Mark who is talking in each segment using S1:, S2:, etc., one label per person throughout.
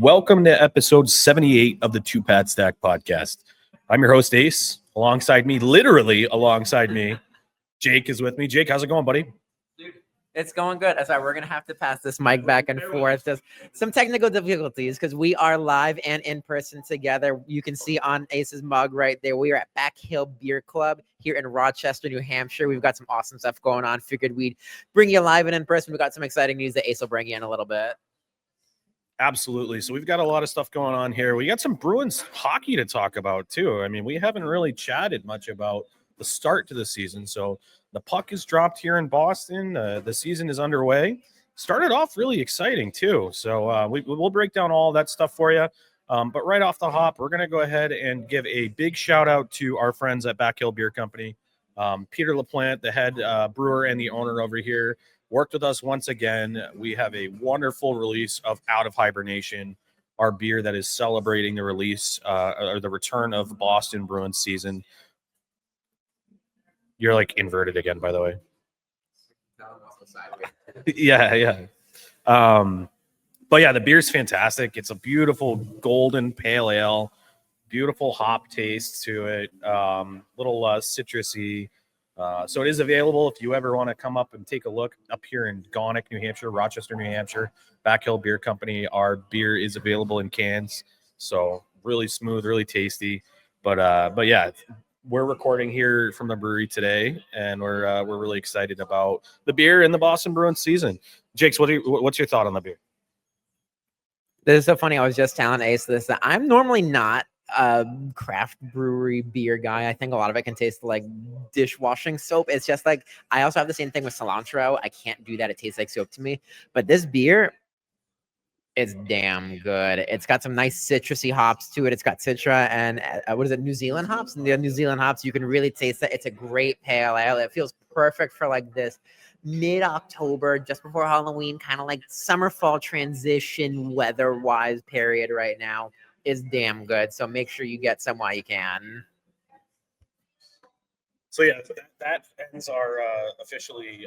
S1: Welcome to episode 78 of the Two Pad Stack podcast. I'm your host, Ace. Literally alongside me, Jake is with me. Jake, how's it going, buddy?
S2: It's going good. That's why we're going to have to pass this mic back and forth. Just some technical difficulties because we are live and in person together. You can see on Ace's mug right there. We are at Back Hill Beer Club here in Rochester, New Hampshire. We've got some awesome stuff going on. Figured we'd bring you live and in person. We've got some exciting news that Ace will bring you in a little bit.
S1: Absolutely. So we've got a lot of stuff going on here. We got some Bruins hockey to talk about too. I mean, we haven't really chatted much about the start to the season. So the puck is dropped here in Boston. The season is underway. Started off really exciting too. So we'll break down all that stuff for you. But right off the hop, we're going to go ahead and give a big shout out to our friends at Back Hill Beer Company. Peter LaPlante, the head brewer and the owner over here, worked with us once again. We have a wonderful release of Out of Hibernation, our beer that is celebrating the release or the return of Boston Bruins season. You're like inverted again, by the way. Yeah. But yeah, the beer's fantastic. It's a beautiful golden pale ale, beautiful hop taste to it, little citrusy. So it is available if you ever want to come up and take a look up here in Gonick, New Hampshire, Rochester, New Hampshire. Back Hill Beer Company. Our beer is available in cans, so really smooth, really tasty. But yeah, we're recording here from the brewery today, and we're really excited about the beer and the Boston Bruins season. Jakes, what's your thought on the beer?
S2: This is so funny. I was just telling Ace this. That I'm normally not a craft brewery beer guy. I think a lot of it can taste like dishwashing soap. It's just like, I also have the same thing with cilantro. I can't do that. It tastes like soap to me. But this beer is damn good. It's got some nice citrusy hops to it. It's got Citra and what is it, New Zealand hops? And the New Zealand hops, you can really taste it. It's a great pale ale. It feels perfect for like this mid-October, just before Halloween, kind of like summer fall transition weather-wise period right now. Is damn good. So make sure you get some while you can.
S1: So yeah, that ends our officially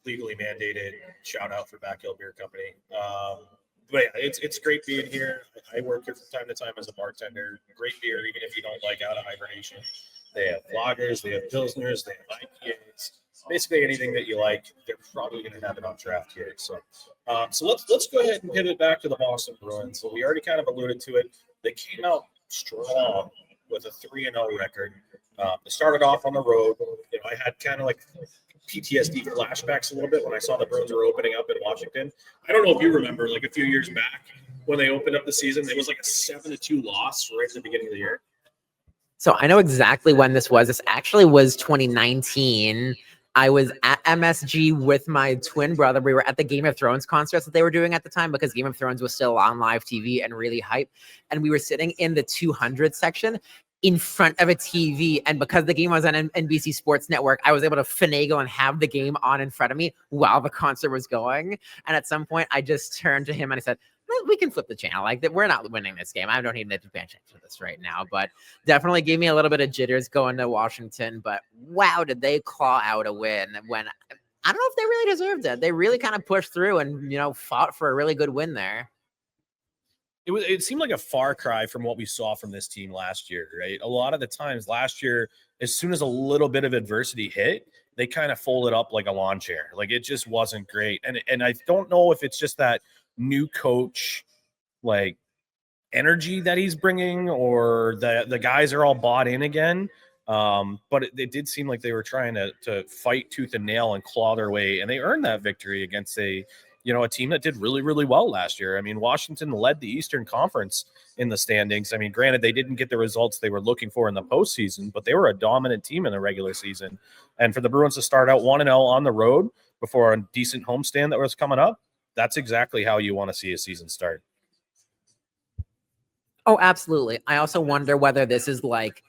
S1: legally mandated shout out for Back Hill Beer Company. But yeah, it's great being here. I work here from time to time as a bartender. Great beer, even if you don't like Out of Hibernation. They have lagers, they have pilsners, they have IPAs. Basically anything that you like, they're probably going to have it on draft here. So let's go ahead and pivot back to the Boston Bruins. So we already kind of alluded to it. They came out strong with a 3-0 record. They started off on the road. You know, I had kind of like PTSD flashbacks a little bit when I saw the Bruins were opening up in Washington. I don't know if you remember, like a few years back when they opened up the season, it was like a 7-2 loss right at the beginning of the year.
S2: So I know exactly when this was. This actually was 2019. I was at MSG with my twin brother. We were at the Game of Thrones concerts that they were doing at the time because Game of Thrones was still on live TV and really hype. And we were sitting in the 200 section in front of a TV. And because the game was on NBC Sports Network, I was able to finagle and have the game on in front of me while the concert was going. And at some point, I just turned to him and I said, we can flip the channel. Like, we're not winning this game. I don't need to pay attention to this right now. But definitely gave me a little bit of jitters going to Washington. But wow, did they claw out a win when I don't know if they really deserved it. They really kind of pushed through and, fought for a really good win there.
S1: It seemed like a far cry from what we saw from this team last year, right? A lot of the times last year, as soon as a little bit of adversity hit, they kind of folded up like a lawn chair. Like, it just wasn't great. And I don't know if it's just that new coach, like, energy that he's bringing, or the guys are all bought in again. But it did seem like they were trying to fight tooth and nail and claw their way, and they earned that victory against a team that did really, really well last year. I mean, Washington led the Eastern Conference in the standings. I mean, granted, they didn't get the results they were looking for in the postseason, but they were a dominant team in the regular season. And for the Bruins to start out 1-0 on the road before a decent homestand that was coming up, that's exactly how you want to see a season start.
S2: Oh, absolutely. I also wonder whether this is like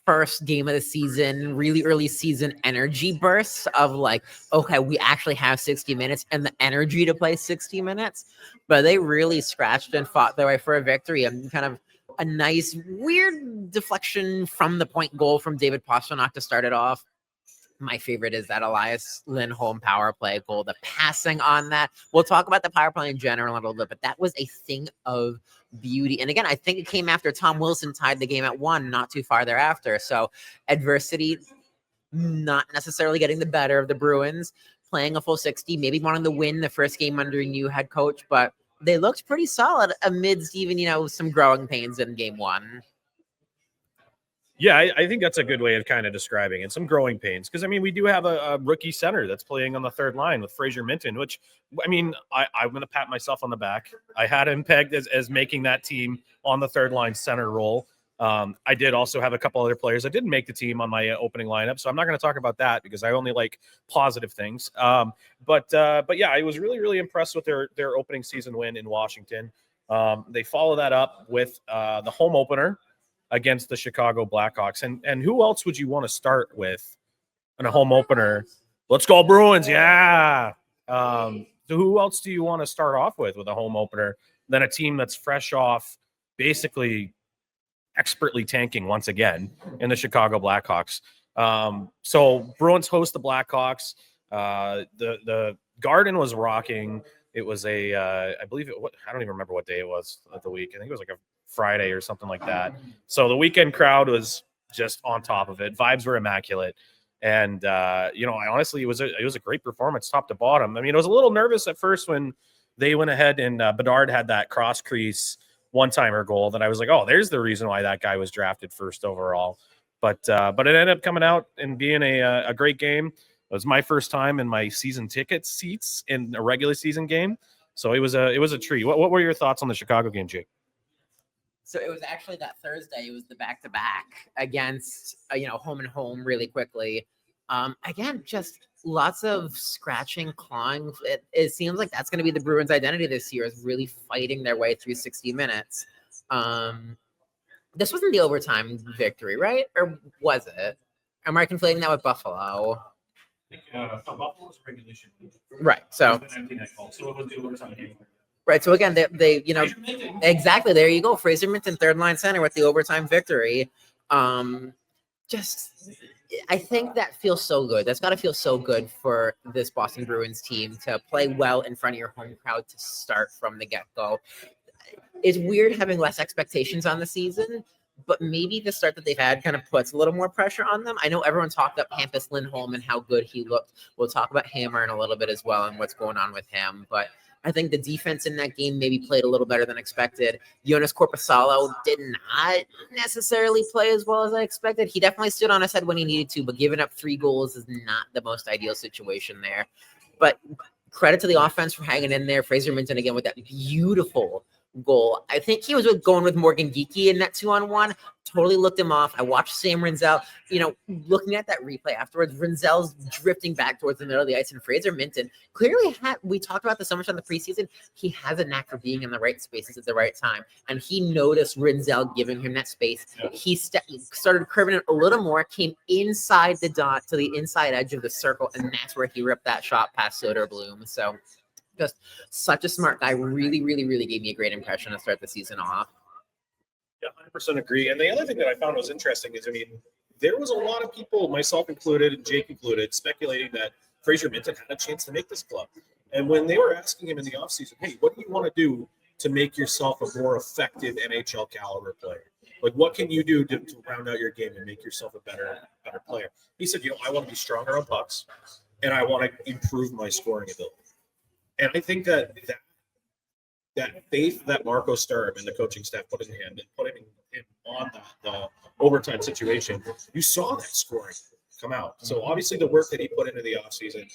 S2: first game of the season, really early season energy bursts of like, okay, we actually have 60 minutes and the energy to play 60 minutes. But they really scratched and fought their way for a victory, and kind of a nice, weird deflection from the point goal from David Pastrnak to start it off. My favorite is that Elias Lindholm power play goal. The passing on that. We'll talk about the power play in general a little bit, but that was a thing of beauty. And again, I think it came after Tom Wilson tied the game at 1, not too far thereafter. So adversity not necessarily getting the better of the Bruins, playing a full 60, maybe wanting to win the first game under a new head coach, but they looked pretty solid amidst even, some growing pains in game 1.
S1: Yeah, I think that's a good way of kind of describing it. Some growing pains. Because, I mean, we do have a rookie center that's playing on the third line with Fraser Minton, which, I mean, I'm going to pat myself on the back. I had him pegged as making that team on the third line center role. I did also have a couple other players that didn't make the team on my opening lineup, so I'm not going to talk about that because I only like positive things. But yeah, I was really, really impressed with their opening season win in Washington. They follow that up with the home opener against the Chicago Blackhawks. And who else would you want to start with in a home opener? Let's go Bruins, yeah. So who else do you want to start off with a home opener than a team that's fresh off basically expertly tanking once again in the Chicago Blackhawks? So Bruins host the Blackhawks. The Garden was rocking. It was I believe I don't even remember what day it was of the week. I think it was like a Friday or something like that. So the weekend crowd was just on top of it. Vibes were immaculate. And, I honestly, it was a great performance top to bottom. I mean, I was a little nervous at first when they went ahead and Bedard had that cross crease one-timer goal that I was like, oh, there's the reason why that guy was drafted first overall. But it ended up coming out and being a great game. It was my first time in my season ticket seats in a regular season game. So it was a treat. What were your thoughts on the Chicago game, Jake?
S2: So it was actually that Thursday. It was the back-to-back against, home and home really quickly. Again, just lots of scratching, clawing. It seems like that's going to be the Bruins' identity this year, is really fighting their way through 60 minutes. This wasn't the overtime victory, right? Or was it? Am I conflating that with Buffalo?
S1: Buffalo's regulation.
S2: Right. So right. So again, they exactly, there you go. Fraser Minton, third line center with the overtime victory. Just I think that feels so good. That's got to feel so good for this Boston Bruins team to play well in front of your home crowd to start from the get-go. It's weird having less expectations on the season, but maybe the start that they've had kind of puts a little more pressure on them. I know everyone talked up Hampus Lindholm and how good he looked. We'll talk about Hammer in a little bit as well and what's going on with him, but I think the defense in that game maybe played a little better than expected. Jonas Corposalo did not necessarily play as well as I expected. He definitely stood on his head when he needed to, but giving up 3 goals is not the most ideal situation there. But credit to the offense for hanging in there. Fraser Minton again with that beautiful goal. I think he was going with Morgan Geekie in that 2-on-1. Totally looked him off. I watched Sam Rinzel, looking at that replay afterwards. Rinzel's drifting back towards the middle of the ice, and Fraser Minton clearly we talked about this so much on the preseason. He has a knack for being in the right spaces at the right time, and he noticed Rinzel giving him that space. He started curving it a little more, came inside the dot to the inside edge of the circle, and that's where he ripped that shot past Soderblom. So just such a smart guy. Really, really, really gave me a great impression to start the season off.
S1: Yeah, 100% agree. And the other thing that I found was interesting is, there was a lot of people, myself included and Jake included, speculating that Fraser Minton had a chance to make this club. And when they were asking him in the offseason, hey, what do you want to do to make yourself a more effective NHL caliber player? Like, what can you do to round out your game and make yourself a better player? He said, I want to be stronger on pucks, and I want to improve my scoring ability. And I think that faith that Marco Sturm and the coaching staff put in him and putting him on the overtime situation, you saw that scoring come out. So obviously the work that he put into the offseason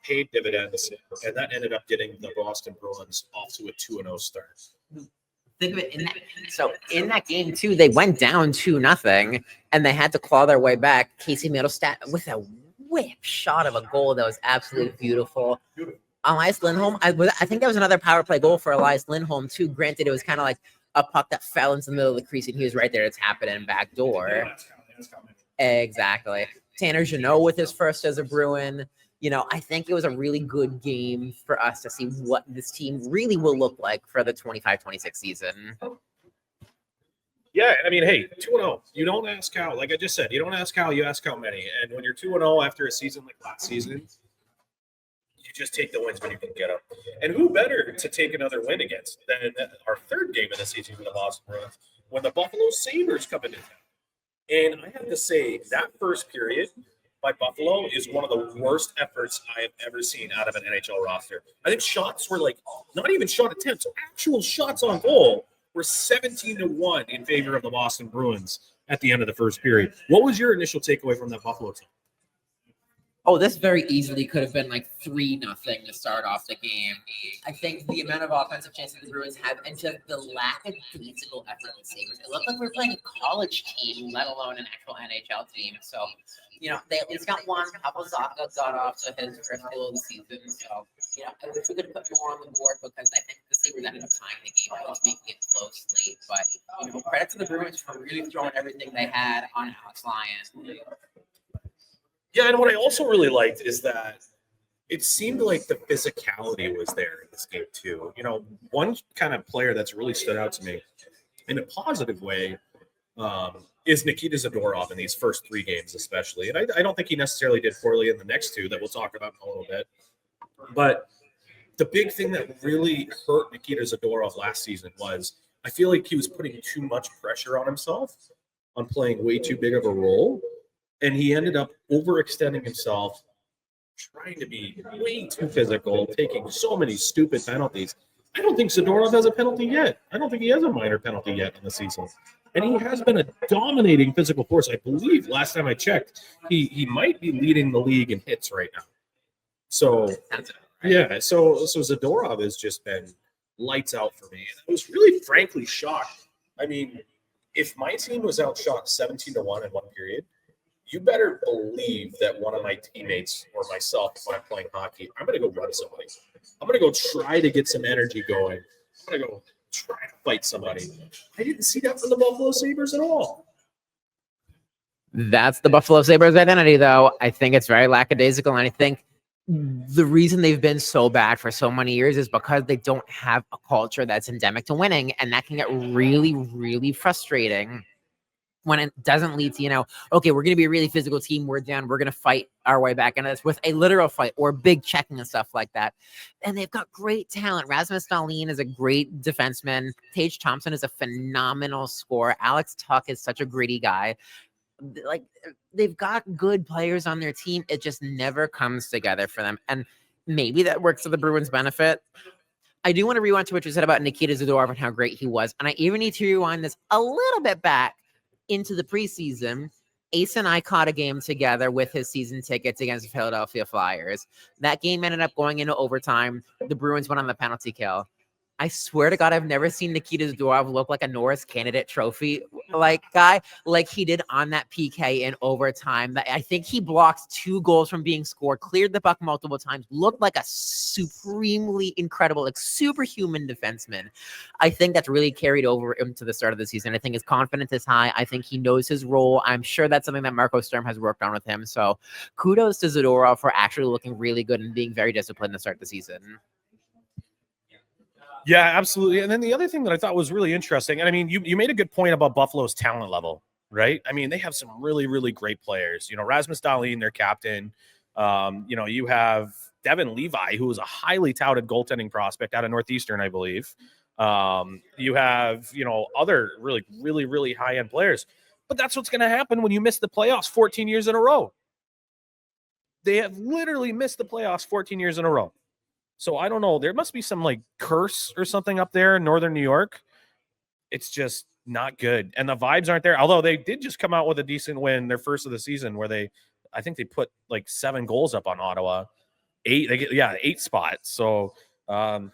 S1: paid dividends, and that ended up getting the Boston Bruins off to a 2-0 start.
S2: Think of it in that game too, they went down 2-0 and they had to claw their way back. Casey Middlestat with a whip shot of a goal that was absolutely beautiful. Elias Lindholm, I think that was another power play goal for Elias Lindholm too. Granted, it was kind of like a puck that fell into the middle of the crease and he was right there to tap it in back door. Exactly. Tanner Jeannot with his first as a Bruin. I think it was a really good game for us to see what this team really will look like for the 25-26 season.
S1: Yeah, I mean, hey, 2-0. You don't ask how. Like I just said, you don't ask how, you ask how many. And when you're 2-0 after a season like last season, you just take the wins when you can get them. And who better to take another win against than our third game of the season for the Boston Bruins when the Buffalo Sabres come into town? And I have to say, that first period by Buffalo is one of the worst efforts I have ever seen out of an NHL roster. I think shots were like not even shot attempts, actual shots on goal were 17-1 in favor of the Boston Bruins at the end of the first period. What was your initial takeaway from that Buffalo team?
S2: Oh, this very easily could have been like 3-0 to start off the game. I think the amount of offensive chances the Bruins have and just the lack of physical effort of the Sabres. It looked like we were playing a college team, let alone an actual NHL team. So, they at least got one. Kapozaka got off to his first goal of the season. So, I wish we could put more on the board because I think the Sabres ended up tying the game. I was making it close late. But, credit to the Bruins for really throwing everything they had on Alex Lyon.
S1: Yeah, and what I also really liked is that it seemed like the physicality was there in this game too. One kind of player that's really stood out to me in a positive way is Nikita Zadorov in these first 3 games, especially. And I don't think he necessarily did poorly in the next 2 that we'll talk about in a little bit. But the big thing that really hurt Nikita Zadorov last season was I feel like he was putting too much pressure on himself on playing way too big of a role. And he ended up overextending himself, trying to be way too physical, taking so many stupid penalties. I don't think Zadorov has a penalty yet. I don't think he has a minor penalty yet in the season. And he has been a dominating physical force. I believe last time I checked, he might be leading the league in hits right now. So, yeah, so Zadorov has just been lights out for me. And I was really frankly shocked. I mean, if my team was outshot 17-1 in one period, you better believe that one of my teammates or myself, if I'm playing hockey, I'm going to go run somebody. I'm going to go try to get some energy going. I'm going to go try to fight somebody. I didn't see that from the Buffalo Sabres at all.
S2: That's the Buffalo Sabres identity, though. I think it's very lackadaisical. And I think the reason they've been so bad for so many years is because they don't have a culture that's endemic to winning. And that can get really, really frustrating when it doesn't lead to, okay, we're going to be a really physical team. We're down. We're going to fight our way back into this with a literal fight or big checking and stuff like that. And they've got great talent. Rasmus Dahlin is a great defenseman. Tage Thompson is a phenomenal scorer. Alex Tuch is such a gritty guy. Like, they've got good players on their team. It just never comes together for them. And maybe that works to the Bruins' benefit. I do want to rewind to what you said about Nikita Zadorov and how great he was. And I even need to rewind this a little bit back into the preseason. Ace and I caught a game together with his season tickets against the Philadelphia Flyers. That game ended up going into overtime. The Bruins went on the penalty kill. I swear to God, I've never seen Nikita Zadorov look like a Norris candidate trophy guy like he did on that PK in overtime. I think he blocked 2 goals from being scored, cleared the puck multiple times, looked like a supremely incredible, superhuman defenseman. I think that's really carried over into the start of the season. I think his confidence is high. I think he knows his role. I'm sure that's something that Marco Sturm has worked on with him. So kudos to Zadorov for actually looking really good and being very disciplined to start the season.
S1: Yeah, absolutely. And then the other thing that I thought was really interesting, and I mean, you made a good point about Buffalo's talent level, right? I mean, they have some really, really great players. Rasmus Dahlin, their captain. You have Devin Levi, who is a highly touted goaltending prospect out of Northeastern, I believe. You have, other really, really, really high-end players. But that's what's going to happen when you miss the playoffs 14 years in a row. They have literally missed the playoffs 14 years in a row. So I don't know. There must be some curse or something up there in Northern New York. It's just not good. And the vibes aren't there. Although they did just come out with a decent win, their first of the season, where I think they put 7 goals up on Ottawa. 8 spots. So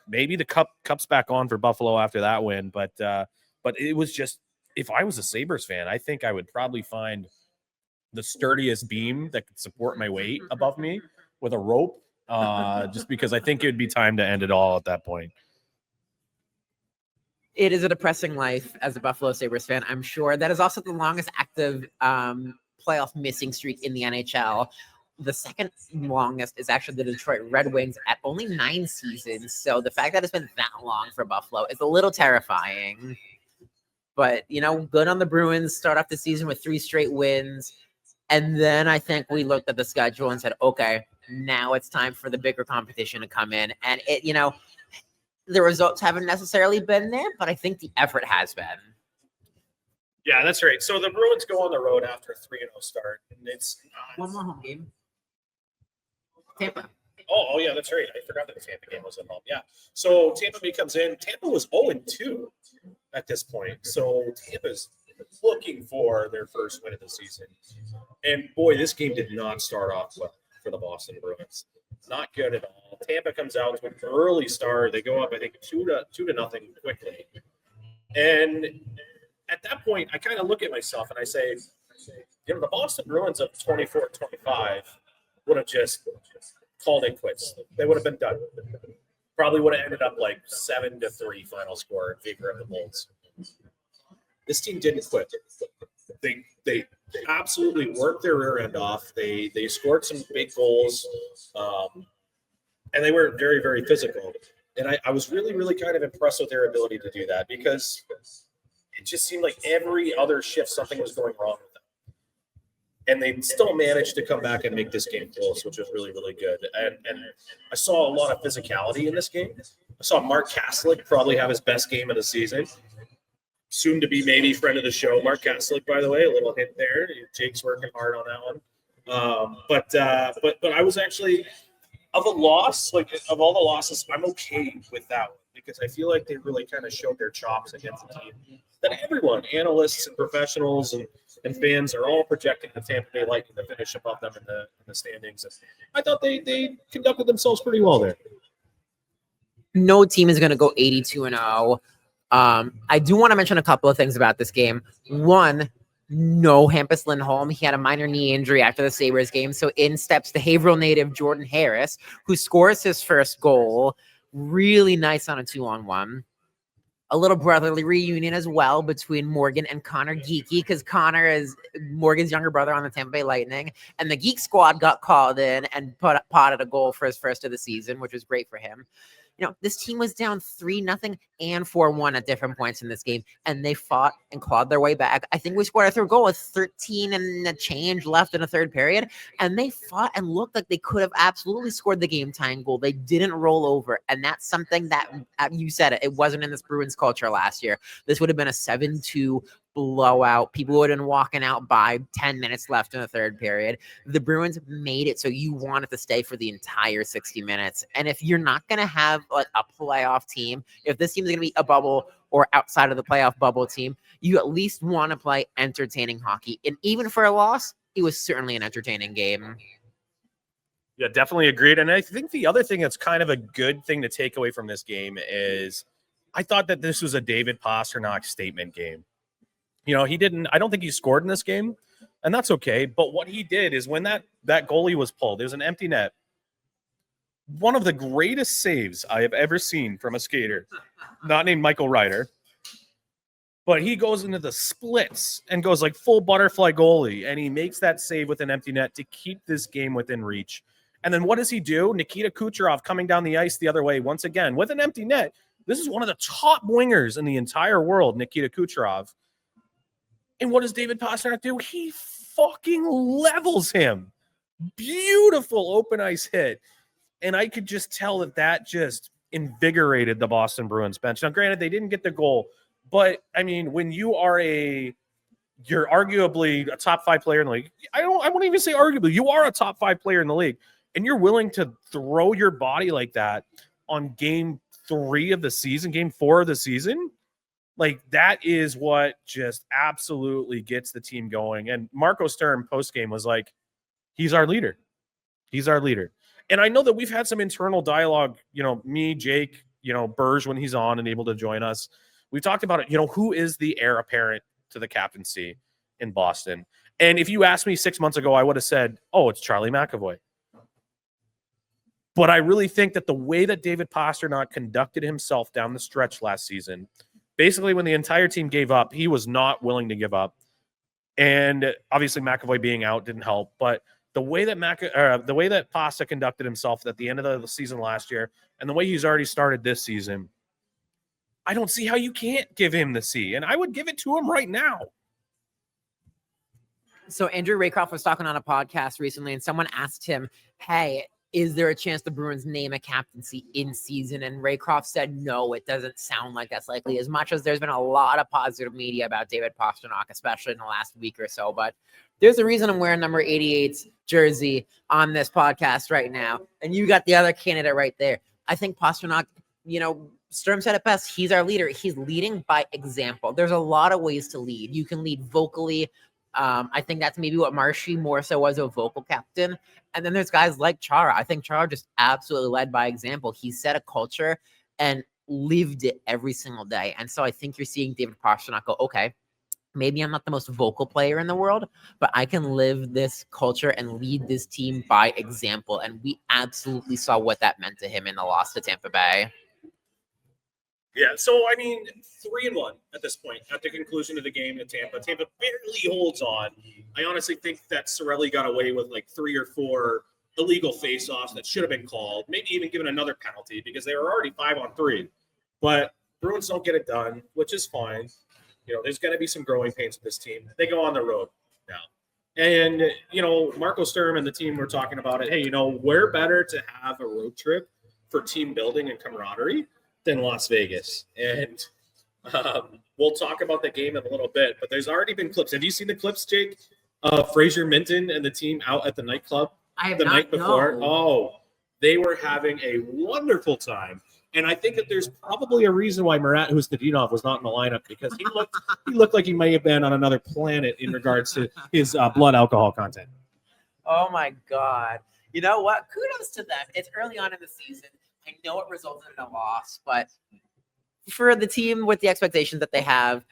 S1: maybe the cup's back on for Buffalo after that win. But it was just, if I was a Sabres fan, I think I would probably find the sturdiest beam that could support my weight above me with a rope. Just because I think it would be time to end it all at that point.
S2: It is a depressing life as a Buffalo Sabres fan, I'm sure. That is also the longest active playoff missing streak in the NHL. The second longest is actually the Detroit Red Wings at only 9 seasons. So the fact that it's been that long for Buffalo is a little terrifying. But, good on the Bruins, start off the season with 3 straight wins. And then I think we looked at the schedule and said, okay, now it's time for the bigger competition to come in. And the results haven't necessarily been there, but I think the effort has been.
S1: Yeah, that's right. So the Bruins go on the road after a 3-0 start, and it's
S2: one more home game. Tampa.
S1: Oh, yeah, that's right. I forgot that the Tampa game was at home. Yeah. So Tampa Bay comes in. Tampa was 0-2 at this point. So Tampa's looking for their first win of the season. And boy, this game did not start off well for the Boston Bruins. Not good at all. Tampa comes out to an early start. They go up, I think, 2-0 quickly. And at that point, I kind of look at myself and I say, the Boston Bruins of 24-25 would have just called it quits. They would have been done. Probably would have ended up like 7-3 final score in favor of the Bulls. This team didn't quit. They absolutely worked their rear end off. They scored some big goals, and they were very, very physical. And I was really, really kind of impressed with their ability to do that because it just seemed like every other shift something was going wrong with them. And they still managed to come back and make this game close, which was really, really good. And I saw a lot of physicality in this game. I saw Mark Kaslick probably have his best game of the season. Soon to be maybe friend of the show, Mark Kaslick, by the way. A little hint there. Jake's working hard on that one. But I was actually of a loss, like of all the losses, I'm okay with that one because I feel like they really kind of showed their chops against the team that everyone, analysts and professionals and fans, are all projecting the Tampa Bay Lightning to finish above them in the standings. And I thought they conducted themselves pretty well there.
S2: No team is going to go 82-0. I do want to mention a couple of things about this game. One, no Hampus Lindholm. He had a minor knee injury after the Sabres game. So in steps the Haverhill native Jordan Harris, who scores his first goal. Really nice on a 2-on-1. A little brotherly reunion as well between Morgan and Connor Geeky, because Connor is Morgan's younger brother on the Tampa Bay Lightning. And the Geek squad got called in and potted a goal for his first of the season, which was great for him. This team was down 3-0 and 4-1 at different points in this game, and they fought and clawed their way back. I think we scored a third goal with 13 and a change left in the third period, and they fought and looked like they could have absolutely scored the game-tying goal. They didn't roll over, and that's something that, you said it wasn't in this Bruins culture last year. This would have been a 7-2 blowout. People would have been walking out by 10 minutes left in the third period. The Bruins made it so you wanted to stay for the entire 60 minutes. And if you're not going to have like a playoff team, if this team is going to be a bubble or outside of the playoff bubble team, you at least want to play entertaining hockey. And even for a loss, it was certainly an entertaining game.
S1: Yeah, definitely agreed. And I think the other thing that's kind of a good thing to take away from this game is I thought that this was a David Pastrnak statement game. I don't think he scored in this game, and that's okay. But what he did is when that goalie was pulled, there's an empty net. One of the greatest saves I have ever seen from a skater, not named Michael Ryder, but he goes into the splits and goes like full butterfly goalie, and he makes that save with an empty net to keep this game within reach. And then what does he do? Nikita Kucherov coming down the ice the other way once again with an empty net. This is one of the top wingers in the entire world, Nikita Kucherov. And what does David Pastrnak do? He fucking levels him. Beautiful open ice hit. And I could just tell that just invigorated the Boston Bruins bench. Now, granted, they didn't get the goal, but I mean, when you're arguably a top 5 player in the league, I won't even say arguably, you are a top 5 player in the league, and you're willing to throw your body like that on game 3 of the season, game 4 of the season. Like, that is what just absolutely gets the team going. And Marco Sturm post-game was like, he's our leader. He's our leader. And I know that we've had some internal dialogue, me, Jake, Burge when he's on and able to join us. We've talked about it, who is the heir apparent to the captaincy in Boston? And if you asked me 6 months ago, I would have said, oh, it's Charlie McAvoy. But I really think that the way that David Pastrnak conducted himself down the stretch last season, basically, when the entire team gave up, he was not willing to give up. And obviously, McAvoy being out didn't help. But the way that Pasta conducted himself at the end of the season last year, and the way he's already started this season, I don't see how you can't give him the C, and I would give it to him right now.
S2: So Andrew Raycroft was talking on a podcast recently, and someone asked him, hey, is there a chance the Bruins name a captaincy in season? And Raycroft said, no, it doesn't sound like that's likely, as much as there's been a lot of positive media about David Pastrnak, especially in the last week or so. But there's a reason I'm wearing number 88's jersey on this podcast right now. And you got the other candidate right there. I think Pastrnak, Sturm said it best. He's our leader. He's leading by example. There's a lot of ways to lead. You can lead vocally. I think that's maybe what Marshy more so was, a vocal captain. And then there's guys like Chara. I think Chara just absolutely led by example. He set a culture and lived it every single day. And so I think you're seeing David Pastrnak go, okay, maybe I'm not the most vocal player in the world, but I can live this culture and lead this team by example. And we absolutely saw what that meant to him in the loss to Tampa Bay.
S1: Yeah, so, 3-1 at this point, at the conclusion of the game at Tampa. Tampa barely holds on. I honestly think that Cirelli got away with like 3 or 4 illegal face-offs that should have been called, maybe even given another penalty because they were already 5-on-3. But Bruins don't get it done, which is fine. There's going to be some growing pains with this team. They go on the road now. And, Marco Sturm and the team were talking about it. Hey, we're better to have a road trip for team building and camaraderie than Las Vegas. And we'll talk about the game in a little bit, but there's already been clips. Have you seen the clips, Jake, of Fraser Minton and the team out at the nightclub the night before?
S2: No.
S1: Oh, they were having a wonderful time. And I think that there's probably a reason why Murat Hustadinov was not in the lineup, because he looked like he may have been on another planet in regards to his blood alcohol content.
S2: Oh my God. You know what? Kudos to them. It's early on in the season. I know it resulted in a loss, but for the team with the expectations that they have,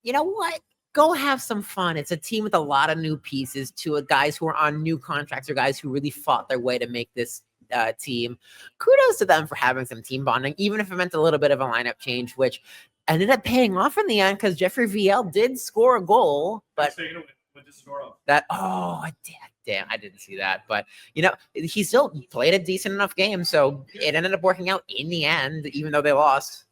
S2: you know what? Go have some fun. It's a team with a lot of new pieces, to guys who are on new contracts or guys who really fought their way to make this team. Kudos to them for having some team bonding, even if it meant a little bit of a lineup change, which ended up paying off in the end because Jeffrey VL did score a goal, but damn, I didn't see that. But, he still played a decent enough game. So it ended up working out in the end, even though they lost.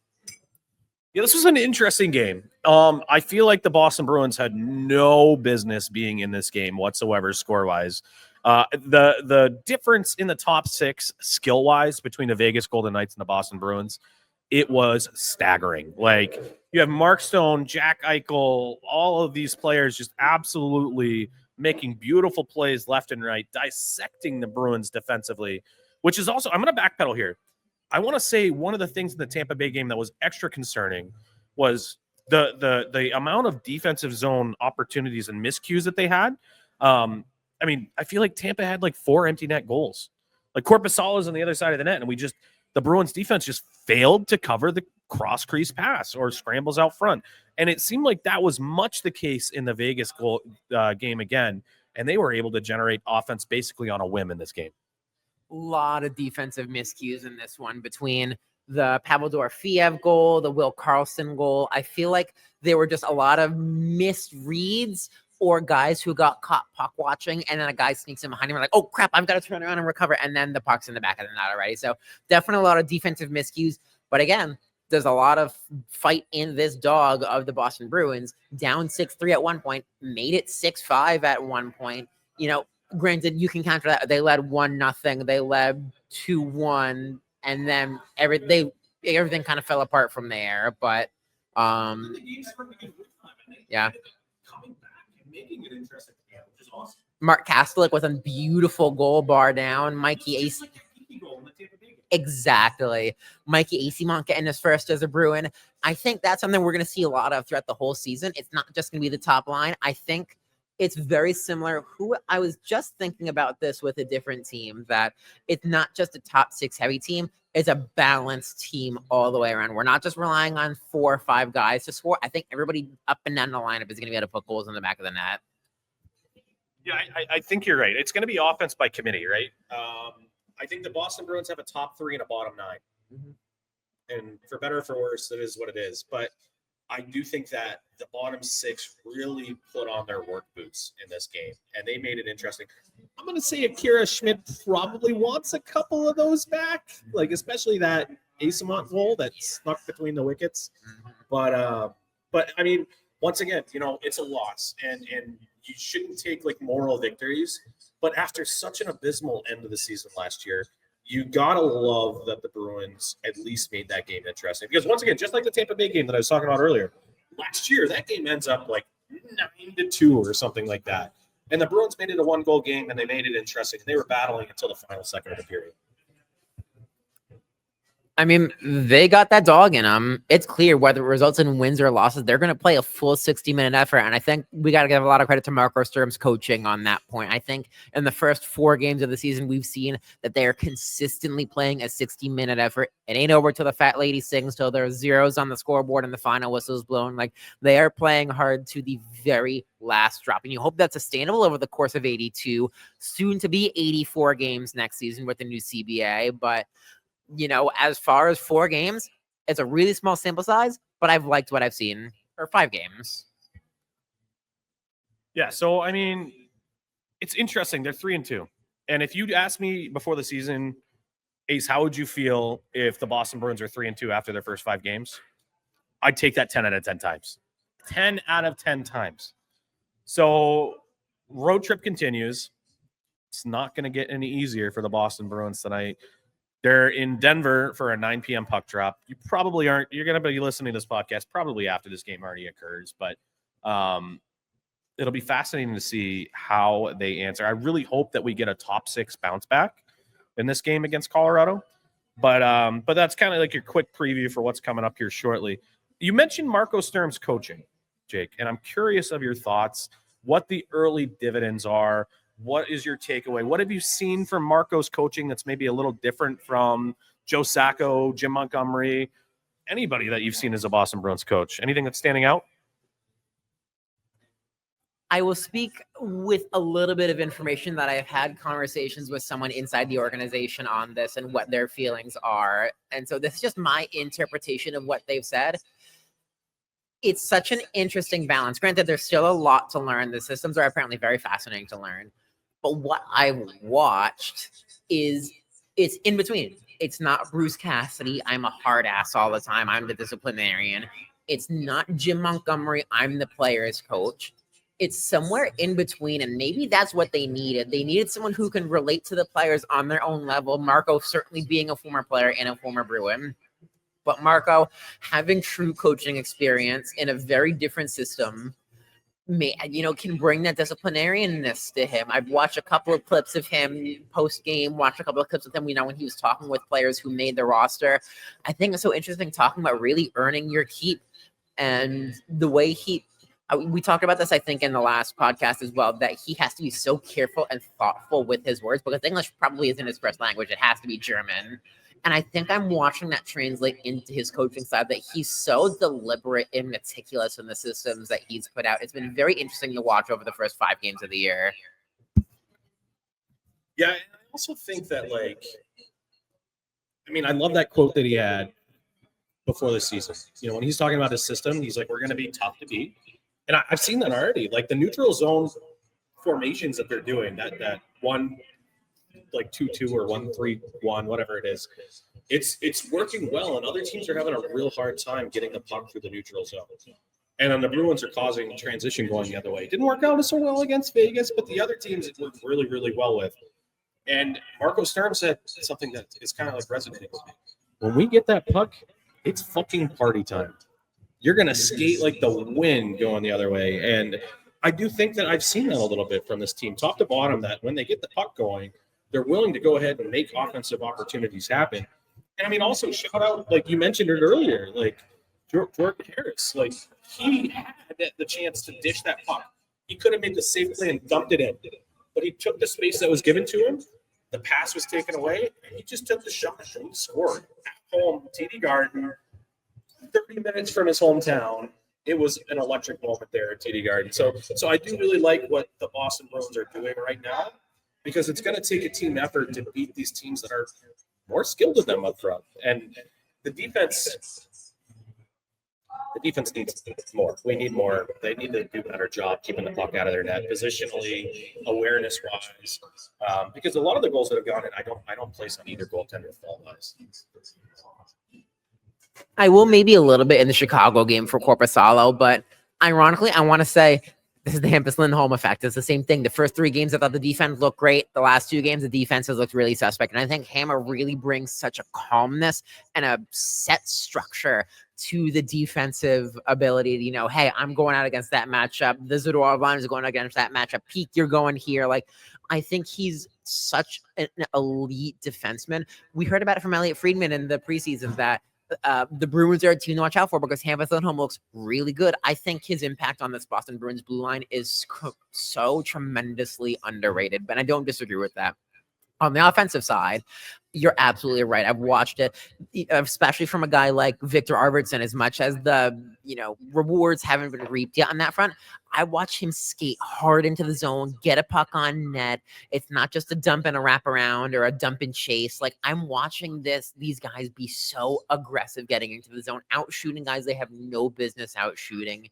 S1: Yeah, this was an interesting game. I feel like the Boston Bruins had no business being in this game whatsoever, score-wise. The difference in the top 6 skill-wise between the Vegas Golden Knights and the Boston Bruins, it was staggering. Like, you have Mark Stone, Jack Eichel, all of these players just absolutely making beautiful plays left and right, dissecting the Bruins defensively, which is also, I'm going to backpedal here. I want to say one of the things in the Tampa Bay game that was extra concerning was the amount of defensive zone opportunities and miscues that they had. I feel like Tampa had like 4 empty net goals. Like Korpisalo's on the other side of the net, and the Bruins defense just failed to cover the cross crease pass or scrambles out front. And it seemed like that was much the case in the Vegas game again. And they were able to generate offense basically on a whim in this game.
S2: A lot of defensive miscues in this one, between the Pavel Dorofeyev goal, the Will Karlsson goal. I feel like there were just a lot of missed reads, or guys who got caught puck watching, and then a guy sneaks in behind him, like, oh crap, I've got to turn around and recover, and then the puck's in the back of the net already. So definitely a lot of defensive miscues. But again, there's a lot of fight in this dog of the Boston Bruins. Down 6-3 at one point, made it 6-5 at one point. Granted, you can counter that. They led 1-0, they led 2-1, and then everything kind of fell apart from there. But yeah.
S1: Making it interesting, which is awesome.
S2: Mark Kastelik with a beautiful goal, bar down. Mikey Ace. Exactly. Mikey Asimont getting his first as a Bruin. I think that's something we're going to see a lot of throughout the whole season. It's not just going to be the top line. I think it's very similar. I was just thinking about this with a different team, that it's not just a top 6 heavy team. It's a balanced team all the way around. We're not just relying on 4 or 5 guys to score. I think everybody up and down the lineup is going to be able to put goals in the back of the net.
S1: Yeah, I think you're right. It's going to be offense by committee, right? I think the Boston Bruins have a top 3 and a bottom 9. Mm-hmm. And for better or for worse, it is what it is. But I do think that the bottom 6 really put on their work boots in this game, and they made it interesting. I'm going to say Akira Schmidt probably wants a couple of those back, like especially that Asamont goal that snuck between the wickets. But I mean, once again, it's a loss, and you shouldn't take like moral victories. But after such an abysmal end of the season last year, you gotta love that the Bruins at least made that game interesting. Because once again, just like the Tampa Bay game that I was talking about earlier, last year that game ends up like 9-2 or something like that. And the Bruins made it a 1-goal game, and they made it interesting. They were battling until the final second of the period.
S2: I mean, they got that dog in them. It's clear whether it results in wins or losses, they're going to play a full 60-minute effort. And I think we got to give a lot of credit to Marco Sturm's coaching on that point. I think in the first 4 games of the season, we've seen that they are consistently playing a 60-minute effort. It ain't over till the fat lady sings, till there's zeros on the scoreboard and the final whistle's blown. Like, they are playing hard to the very last drop. And you hope that's sustainable over the course of 82, soon to be 84 games next season with the new CBA. But as far as 4 games, it's a really small sample size, but I've liked what I've seen for 5 games.
S1: Yeah, so I mean, it's interesting. They're 3-2. And if you'd asked me before the season, Ace, how would you feel if the Boston Bruins are 3-2 after their first 5 games? I'd take that 10 out of 10 times. 10 out of 10 times. So road trip continues. It's not going to get any easier for the Boston Bruins tonight. They're in Denver for a 9 p.m. puck drop. You probably aren't. You're going to be listening to this podcast probably after this game already occurs, but it'll be fascinating to see how they answer. I really hope that we get a top 6 bounce back in this game against Colorado, but that's kind of like your quick preview for what's coming up here shortly. You mentioned Marco Sturm's coaching, Jake, and I'm curious of your thoughts, what the early dividends are. What is your takeaway? What have you seen from Marco's coaching that's maybe a little different from Joe Sacco, Jim Montgomery, anybody that you've seen as a Boston Bruins coach? Anything that's standing out?
S2: I will speak with a little bit of information that I've had conversations with someone inside the organization on this and what their feelings are. And so this is just my interpretation of what they've said. It's such an interesting balance. Granted, there's still a lot to learn. The systems are apparently very fascinating to learn. But what I've watched is it's in between. It's not Bruce Cassidy. I'm a hard ass all the time. I'm the disciplinarian. It's not Jim Montgomery. I'm the player's coach. It's somewhere in between, and maybe that's what they needed. They needed someone who can relate to the players on their own level. Marco certainly being a former player and a former Bruin. But Marco having true coaching experience in a very different system can bring that disciplinarianness to him. I've watched a couple of clips of him post-game, watched a couple of clips of him, when he was talking with players who made the roster. I think it's so interesting talking about really earning your keep and the way we talked about this, I think, in the last podcast as well, that he has to be so careful and thoughtful with his words because English probably isn't his first language. It has to be German. And I think I'm watching that translate into his coaching side, that he's so deliberate and meticulous in the systems that he's put out. It's been very interesting to watch over the first 5 games of the year.
S1: Yeah, and I also think that, I love that quote that he had before the season. When he's talking about his system, he's like, we're going to be tough to beat. And I've seen that already. Like the neutral zone formations that they're doing, that one, 2-2 or 1-3-1, whatever it is, it's working well, and other teams are having a real hard time getting the puck through the neutral zone. And then the Bruins are causing transition going the other way. It didn't work out so well against Vegas, but the other teams it worked really, really well with. And Marco Sturm said something that is kind of resonating with me. When we get that puck, it's fucking party time. You're going to skate like the wind going the other way. And I do think that I've seen that a little bit from this team, top to bottom, that when they get the puck going, they're willing to go ahead and make offensive opportunities happen. And also shout out, you mentioned it earlier, Jordan Harris, he had the chance to dish that puck. He could have made the safe play and dumped it in, but he took the space that was given to him. The pass was taken away, and he just took the shot and he scored at home, TD Garden, 30 minutes from his hometown. It was an electric moment there at TD Garden. So I do really like what the Boston Bruins are doing right now, because it's going to take a team effort to beat these teams that are more skilled than them up front. And the defense needs more. We need more. They need to do a better job keeping the puck out of their net, positionally, awareness-wise, because a lot of the goals that have gone in, I don't place on either goaltender fault-wise.
S2: I will maybe a little bit in the Chicago game for Corpusalo, but ironically, I want to say this is the Hampus Lindholm effect. It's the same thing. The first 3 games, I thought the defense looked great. The last 2 games, the defense has looked really suspect. And I think Hammer really brings such a calmness and a set structure to the defensive ability to, hey, I'm going out against that matchup. The Zadorov line is going against that matchup. Peak, you're going here. Like, I think he's such an elite defenseman. We heard about it from Elliot Friedman in the preseason that the Bruins are a team to watch out for because Hampus Lindholm looks really good. I think his impact on this Boston Bruins blue line is so tremendously underrated, but I don't disagree with that. On the offensive side, you're absolutely right. I've watched it, especially from a guy like Victor Arvidsson, as much as the, rewards haven't been reaped yet on that front. I watch him skate hard into the zone, get a puck on net. It's not just a dump and a wraparound or a dump and chase. Like, I'm watching these guys be so aggressive getting into the zone, out shooting guys they have no business out shooting.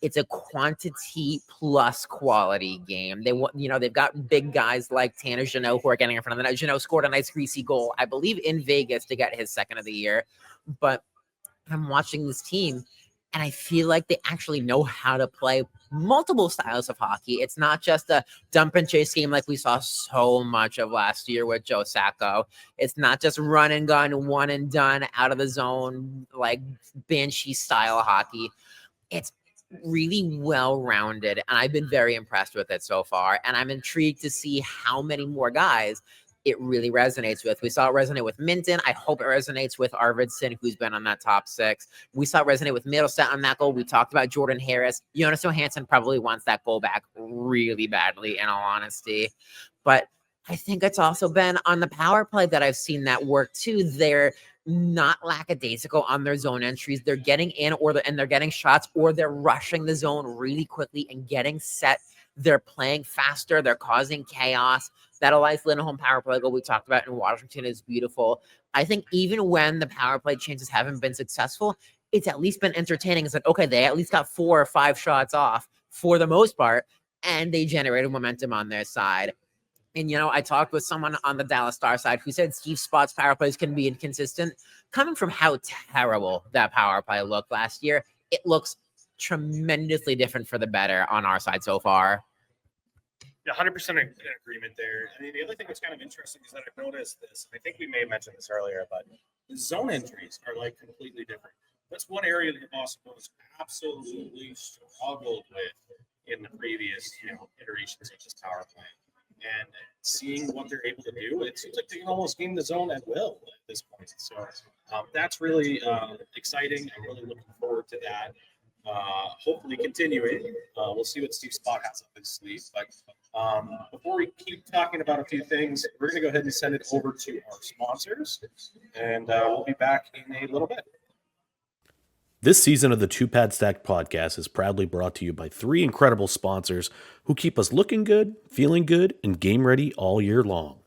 S2: It's a quantity plus quality game. They've got big guys like Tanner Jeannot who are getting in front of the net. Jeannot scored a nice greasy goal, I believe, in Vegas to get his second of the year. But I'm watching this team, and I feel like they actually know how to play multiple styles of hockey. It's not just a dump and chase game like we saw so much of last year with Joe Sacco. It's not just run and gun, one and done, out of the zone, like Banshee style hockey. It's really well-rounded, and I've been very impressed with it so far, and I'm intrigued to see how many more guys it really resonates with. We saw it resonate with Minton. I hope it resonates with Arvidsson, who's been on that top 6. We saw it resonate with Middlestat on that goal. We talked about Jordan Harris. Jonas Johansson probably wants that goal back really badly, in all honesty. But I think it's also been on the power play that I've seen that work too. They're not lackadaisical on their zone entries. They're getting in and they're getting shots, or they're rushing the zone really quickly and getting set. They're playing faster. They're causing chaos. That Elias Lindholm power play goal we talked about in Washington is beautiful. I think even when the power play changes haven't been successful, it's at least been entertaining. It's like, okay, they at least got 4 or 5 shots off for the most part, and they generated momentum on their side. And, I talked with someone on the Dallas Star side who said Steve Spott's power plays can be inconsistent. Coming from how terrible that power play looked last year, it looks tremendously different for the better on our side so far.
S1: Yeah, 100% in agreement there. I mean, the other thing that's kind of interesting is that I've noticed this. I think we may have mentioned this earlier, but the zone entries are like completely different. That's one area that the Boston Bruins absolutely struggled with in the previous, iterations of this power play. And seeing what they're able to do, it seems like they can almost game the zone at will at this point. So that's really exciting. I'm really looking forward to that. Hopefully continuing. We'll see what Steve Spott has up his sleeve. But before we keep talking about a few things, we're going to go ahead and send it over to our sponsors, and we'll be back in a little bit. This season of the Two Pad Stack podcast is proudly brought to you by 3 incredible sponsors who keep us looking good, feeling good, and game ready all year long.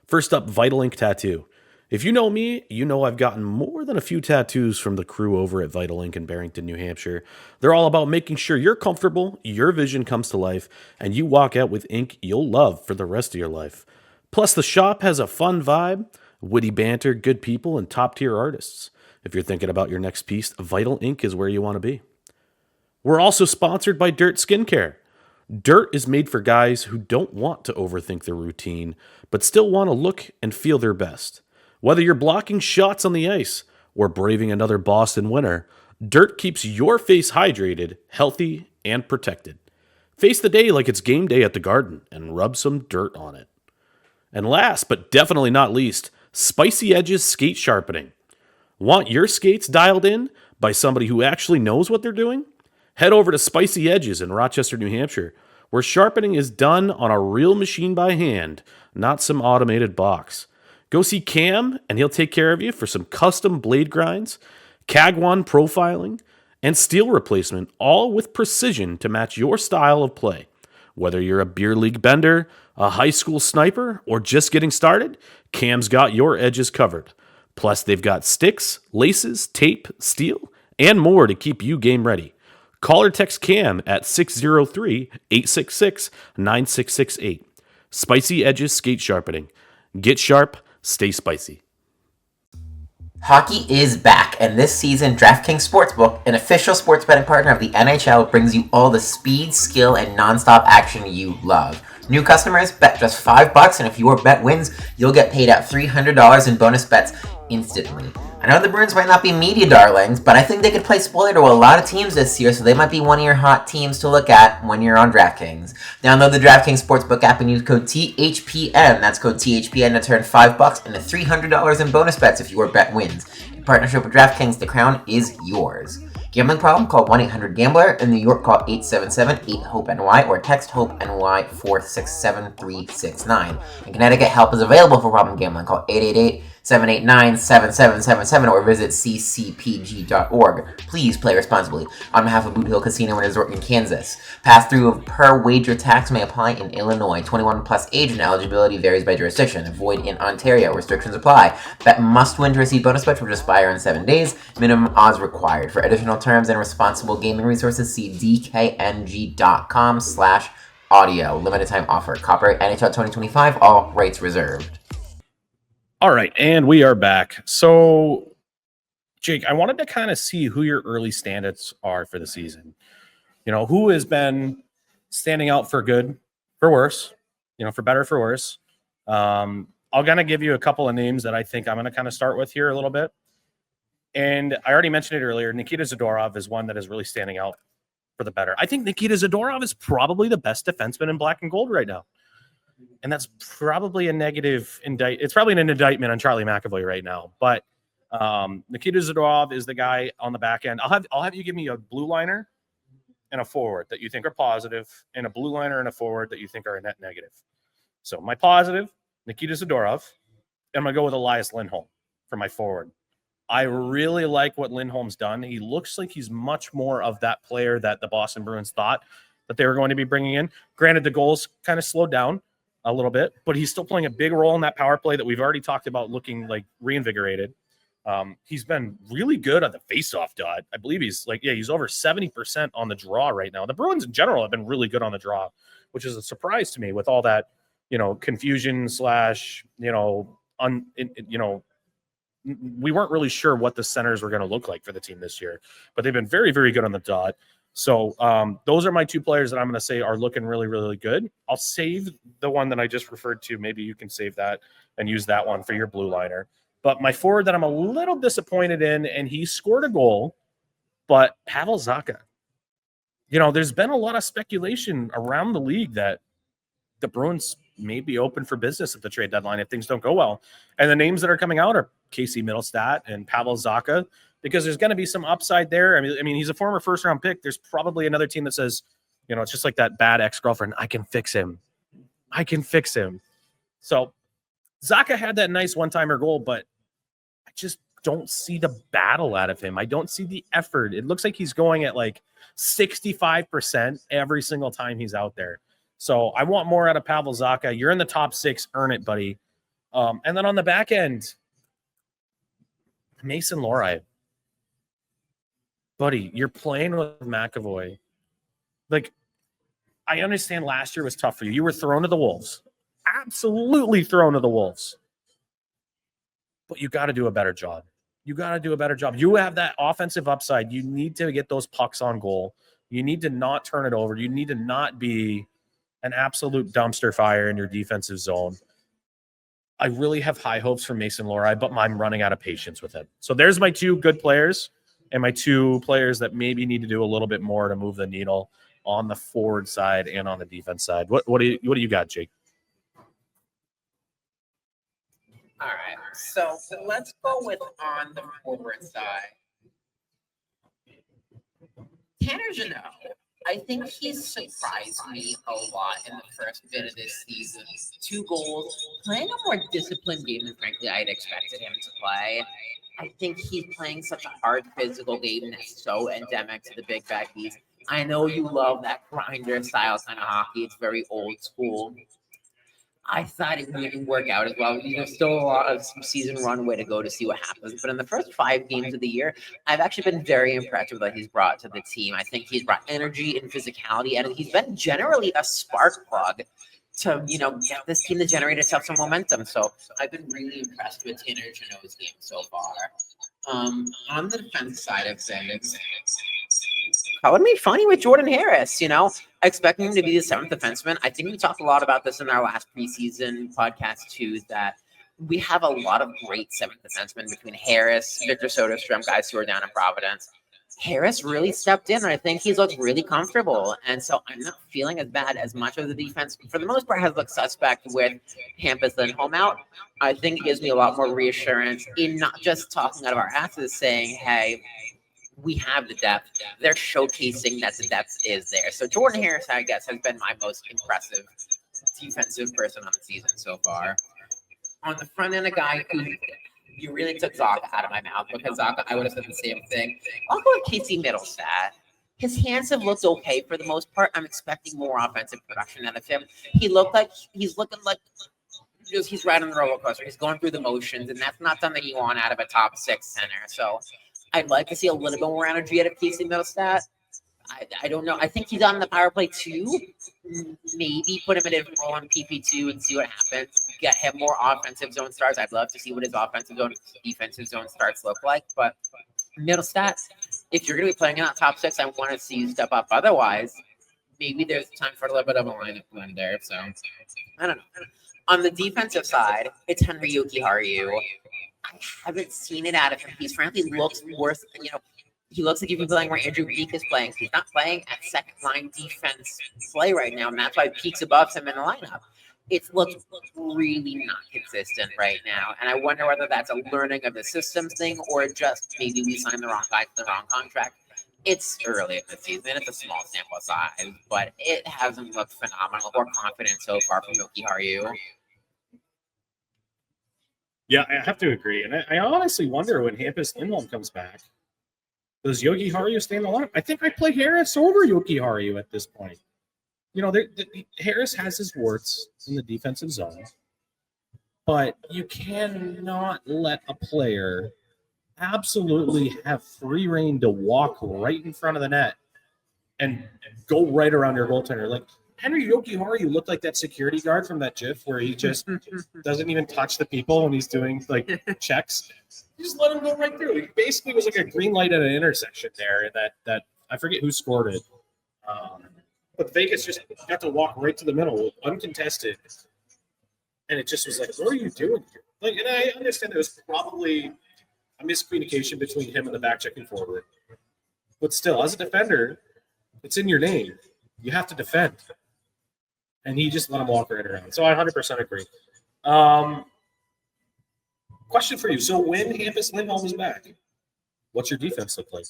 S1: First up, Vital Ink Tattoo. If you know me, you know I've gotten more than a few tattoos from the crew over at Vital Ink in Barrington, New Hampshire. They're all about making sure you're comfortable, your vision comes to life, and you walk out with ink you'll love for the rest of your life. Plus, the shop has a fun vibe, witty banter, good people, and top-tier artists. If you're thinking about your next piece, Vital Ink is where you want to be. We're also sponsored by Dirt Skincare. Dirt is made for guys who don't want to overthink their routine, but still want to look and feel their best. Whether you're blocking shots on the ice or braving another Boston winter, Dirt keeps your face hydrated, healthy, and protected. Face the day like it's game day at the Garden and rub some dirt on it. And last, but definitely not least, Spicy Edges Skate Sharpening. Want your skates dialed in by somebody who actually knows what they're doing? Head over to Spicy Edges in Rochester, New Hampshire, where sharpening is done on a real machine by hand, not some automated box. Go see Cam, and he'll take care of you for some custom blade grinds, Kagwan profiling, and steel replacement, all with precision to match your style of play. Whether you're a beer league bender, a high school sniper, or just getting started, Cam's got your edges covered. Plus, they've got sticks, laces, tape, steel, and more to keep you game ready. Call or text Cam at 603-866-9668. Spicy Edges Skate Sharpening. Get sharp, stay spicy.
S3: Hockey is back, and this season, DraftKings Sportsbook, an official sports betting partner of the NHL, brings you all the speed, skill, and nonstop action you love. New customers bet just $5, and if your bet wins, you'll get paid out $300 in bonus bets instantly. I know the Bruins might not be media darlings, but I think they could play spoiler to a lot of teams this year, so they might be one of your hot teams to look at when you're on DraftKings. Download the DraftKings Sportsbook app and use code THPN. That's code THPN to turn $5 into $300 in bonus bets if your bet wins. In partnership with DraftKings, the crown is yours. Gambling problem? Call 1-800-GAMBLER. In New York, call 877-8-HOPE-NY or text HOPE-NY 467-369. In Connecticut, help is available for problem gambling. Call 888-789-7777 or visit ccpg.org. Please play responsibly. On behalf of Boot Hill Casino and Resort in Kansas. Pass-through of per wager tax may apply in Illinois. 21 plus age and eligibility varies by jurisdiction. Void in Ontario. Restrictions apply. Bet must win to receive bonus bets which expire in 7 days. Minimum odds required. For additional terms and responsible gaming resources, see dkng.com/audio. Limited time offer. Copyright NHL 2025. All rights reserved.
S1: All right, and we are back. So, Jake, I wanted to kind of see who your early standouts are for the season. You know, who has been standing out for good, for worse, for better, for worse. I'll kind of give you a couple of names that I think I'm going to kind of start with here a little bit. And I already mentioned it earlier. Nikita Zadorov is one that is really standing out for the better. I think Nikita Zadorov is probably the best defenseman in black and gold right now. And that's probably a negative it's probably an indictment on Charlie McAvoy right now. But Nikita Zadorov is the guy on the back end. I'll have you give me a blue liner and a forward that you think are positive, and a blue liner and a forward that you think are a net negative. So my positive, Nikita Zadorov, and I'm going to go with Elias Lindholm for my forward. I really like what Lindholm's done. He looks like he's much more of that player that the Boston Bruins thought that they were going to be bringing in. Granted, the goals kind of slowed down a little bit, but he's still playing a big role in that power play that we've already talked about looking like reinvigorated. He's been really good on the faceoff dot. I believe he's over 70% on the draw right now. The Bruins in general have been really good on the draw, which is a surprise to me with all that, confusion we weren't really sure what the centers were going to look like for the team this year, but they've been very, very good on the dot. So those are my two players that I'm going to say are looking really, really good. I'll save the one that I just referred to. Maybe you can save that and use that one for your blue liner. But my forward that I'm a little disappointed in, and he scored a goal, but Pavel Zacha. There's been a lot of speculation around the league that the Bruins may be open for business at the trade deadline if things don't go well. And the names that are coming out are Casey Middlestat and Pavel Zacha, because there's going to be some upside there. I mean, he's a former first-round pick. There's probably another team that says, it's just like that bad ex-girlfriend. I can fix him. So Zacha had that nice one-timer goal, but I just don't see the battle out of him. I don't see the effort. It looks like he's going at like 65% every single time he's out there. So I want more out of Pavel Zacha. You're in the top 6. Earn it, buddy. And then on the back end, Mason Lohrei. Buddy, you're playing with McAvoy. Like, I understand last year was tough for you. You were thrown to the Wolves. Absolutely thrown to the Wolves. But you got to do a better job. You have that offensive upside. You need to get those pucks on goal. You need to not turn it over. You need to not be an absolute dumpster fire in your defensive zone. I really have high hopes for Mason Lohrei, but I'm running out of patience with him. So there's my two good players and my two players that maybe need to do a little bit more to move the needle on the forward side and on the defense side. What do you got, Jake?
S2: All right, so let's go with on the forward side. Tanner Jeannot. I think he's surprised me a lot in the first bit of this season. 2 goals, playing a more disciplined game than frankly I'd expected him to play. I think he's playing such a hard physical game that's so endemic to the Big Bad Beast. I know you love that grinder style kind of hockey. It's very old school. I thought it wouldn't work out as well. There's still a lot of season runway to go to see what happens. But in the first 5 games of the year, I've actually been very impressed with what he's brought to the team. I think he's brought energy and physicality, and he's been generally a spark plug to, get this team to generate itself some momentum. So I've been really impressed with Tanner Jeannot's game so far. On the defense side of things, that would be funny with Jordan Harris, expecting him to be the seventh defenseman. I think we talked a lot about this in our last preseason podcast too, that we have a lot of great seventh defensemen between Harris, Victor Soderstrom, guys who are down in Providence. Harris really stepped in, and I think he's looked really comfortable. And so I'm not feeling as bad as much of the defense. For the most part, has looked suspect with Hampus Lindholm out. I think it gives me a lot more reassurance in not just talking out of our asses saying, hey, we have the depth. They're showcasing that the depth is there. So Jordan Harris, I guess, has been my most impressive defensive person on the season so far. On the front end, a guy who you really took Zaka out of my mouth because Zaka, I would have said the same thing. I'll go with Casey Middlestat. His hands have looked okay for the most part. I'm expecting more offensive production out of him. He's looking like he's riding the roller coaster. He's going through the motions, and that's not something you want out of a top six center. So I'd like to see a little bit more energy out of Casey Middlestat. I don't know. I think he's on the power play too. Maybe put him in a role on PP2 and see what happens. Get him more offensive zone starts. I'd love to see what his offensive zone, defensive zone starts look like. But Middlestat, if you're going to be playing in that top six, I want to see you step up. Otherwise, maybe there's time for a little bit of a lineup blend there. So I don't know. On the defensive side, it's Henry Jokiharju. I haven't seen it out of him. He's frankly looks worse. He looks like he'd be playing where Andrew Peak is playing. He's not playing at second line defense play right now, and that's why Peak's above him in the lineup. It looks really not consistent right now, and I wonder whether that's a learning of the systems thing or just maybe we signed the wrong guy to the wrong contract. It's early in the season. It's a small sample size, but it hasn't looked phenomenal or confident so far from Jokiharju.
S1: Yeah, I have to agree. And I honestly wonder when Hampus Lindholm comes back, does Jokiharju stay in the lineup? I think I play Harris over Jokiharju at this point. Harris has his warts in the defensive zone, but you cannot let a player absolutely have free reign to walk right in front of the net and go right around your goaltender. Like Henry Jokiharju looked like that security guard from that GIF where he just doesn't even touch the people when he's doing like checks. You just let him go right through. It basically was like a green light at an intersection there. That I forget who scored it, but Vegas just got to walk right to the middle, uncontested, and it just was like, what are you doing here? Like, and I understand there was probably a miscommunication between him and the back checking forward, but still, as a defender, it's in your name. You have to defend, and he just let him walk right around. So I 100% agree. Question for you. So when Hampus Lindholm is back, what's your defense look like?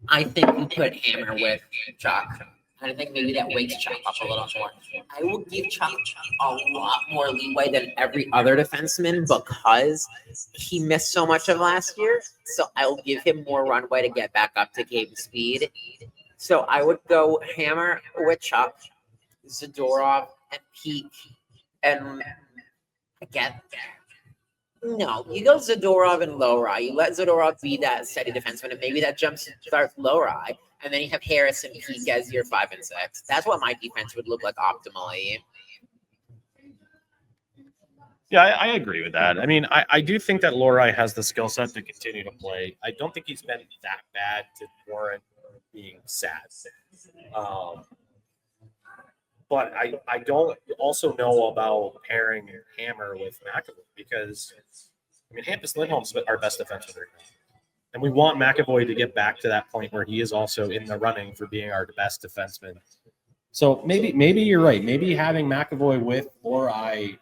S2: I think we put Hammer with Chalk. I think maybe that wakes Chalk up a little more. I will give Chalk a lot more leeway than every other defenseman because he missed so much of last year. So I will give him more runway to get back up to game speed. So I would go Hammer with Chalk, Zadorov, and Peak. And again, no, you go Zadorov and Lowry. You let Zadorov be that steady defenseman, and maybe that jump starts Lowry, and then you have Harris and Peak as your 5 and 6. That's what my defense would look like optimally.
S1: Yeah, I agree with that. I mean, I do think that Lowry has the skill set to continue to play. I don't think he's been that bad to warrant being sad. But I don't also know about pairing Hammer with McAvoy because, I mean, Hampus Lindholm's our best defenseman right now. And we want McAvoy to get back to that point where he is also in the running for being our best defenseman. So maybe you're right. Maybe having McAvoy with Lowry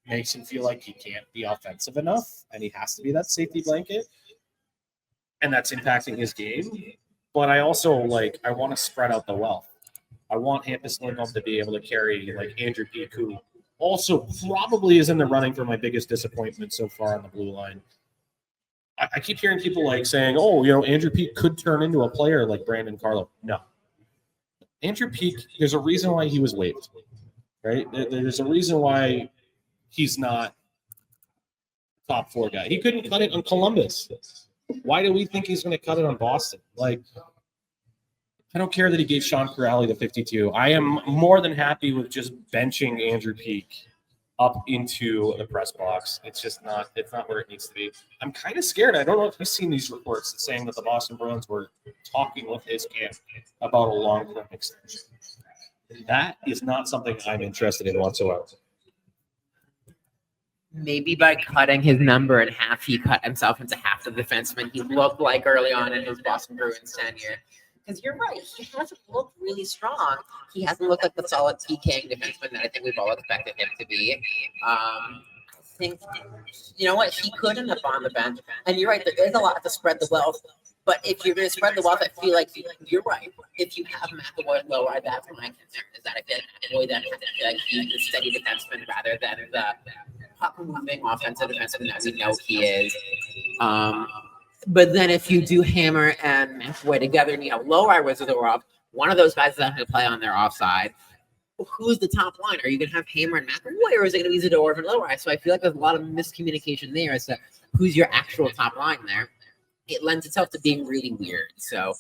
S1: makes him feel like he can't be offensive enough and he has to be that safety blanket. And that's impacting his game. But I also, I want to spread out the wealth. I want Hampus Lindholm to be able to carry Andrew Peak, who also probably is in the running for my biggest disappointment so far on the blue line. I keep hearing people saying, Andrew Peak could turn into a player like Brandon Carlo. No. Andrew Peak, there's a reason why he was waived, right? There's a reason why he's not top 4 guy. He couldn't cut it on Columbus. Why do we think he's going to cut it on Boston? I don't care that he gave Sean Corrali the 52. I am more than happy with just benching Andrew Peak up into the press box. It's just not. It's not where it needs to be. I'm kind of scared. I don't know if you've seen these reports saying that the Boston Bruins were talking with his camp about a long-term extension. That is not something I'm interested in whatsoever.
S2: Maybe by cutting his number in half, he cut himself into half the defenseman he looked like early on in his Boston Bruins tenure. Because you're right, he hasn't looked really strong. He hasn't looked like the solid PKing defenseman that I think we've all expected him to be. I think, you know what, he could end up on the bench. And you're right, there is a lot to spread the wealth. But if you're going to spread the wealth, I feel like you're right. If you have McAvoy low, that's my concern. Is that if McAvoy then he's a steady defenseman rather than the puck-moving offensive defenseman that we know he is. But then if you do Hammer and McAvoy together and you have Lowry with the off, one of those guys is not going to play on their offside. Who's the top line? Are you going to have Hammer and McAvoy, or is it going to be Zadorov and Lowry? So I feel like there's a lot of miscommunication there as to who's your actual top line there. It lends itself to being really weird. So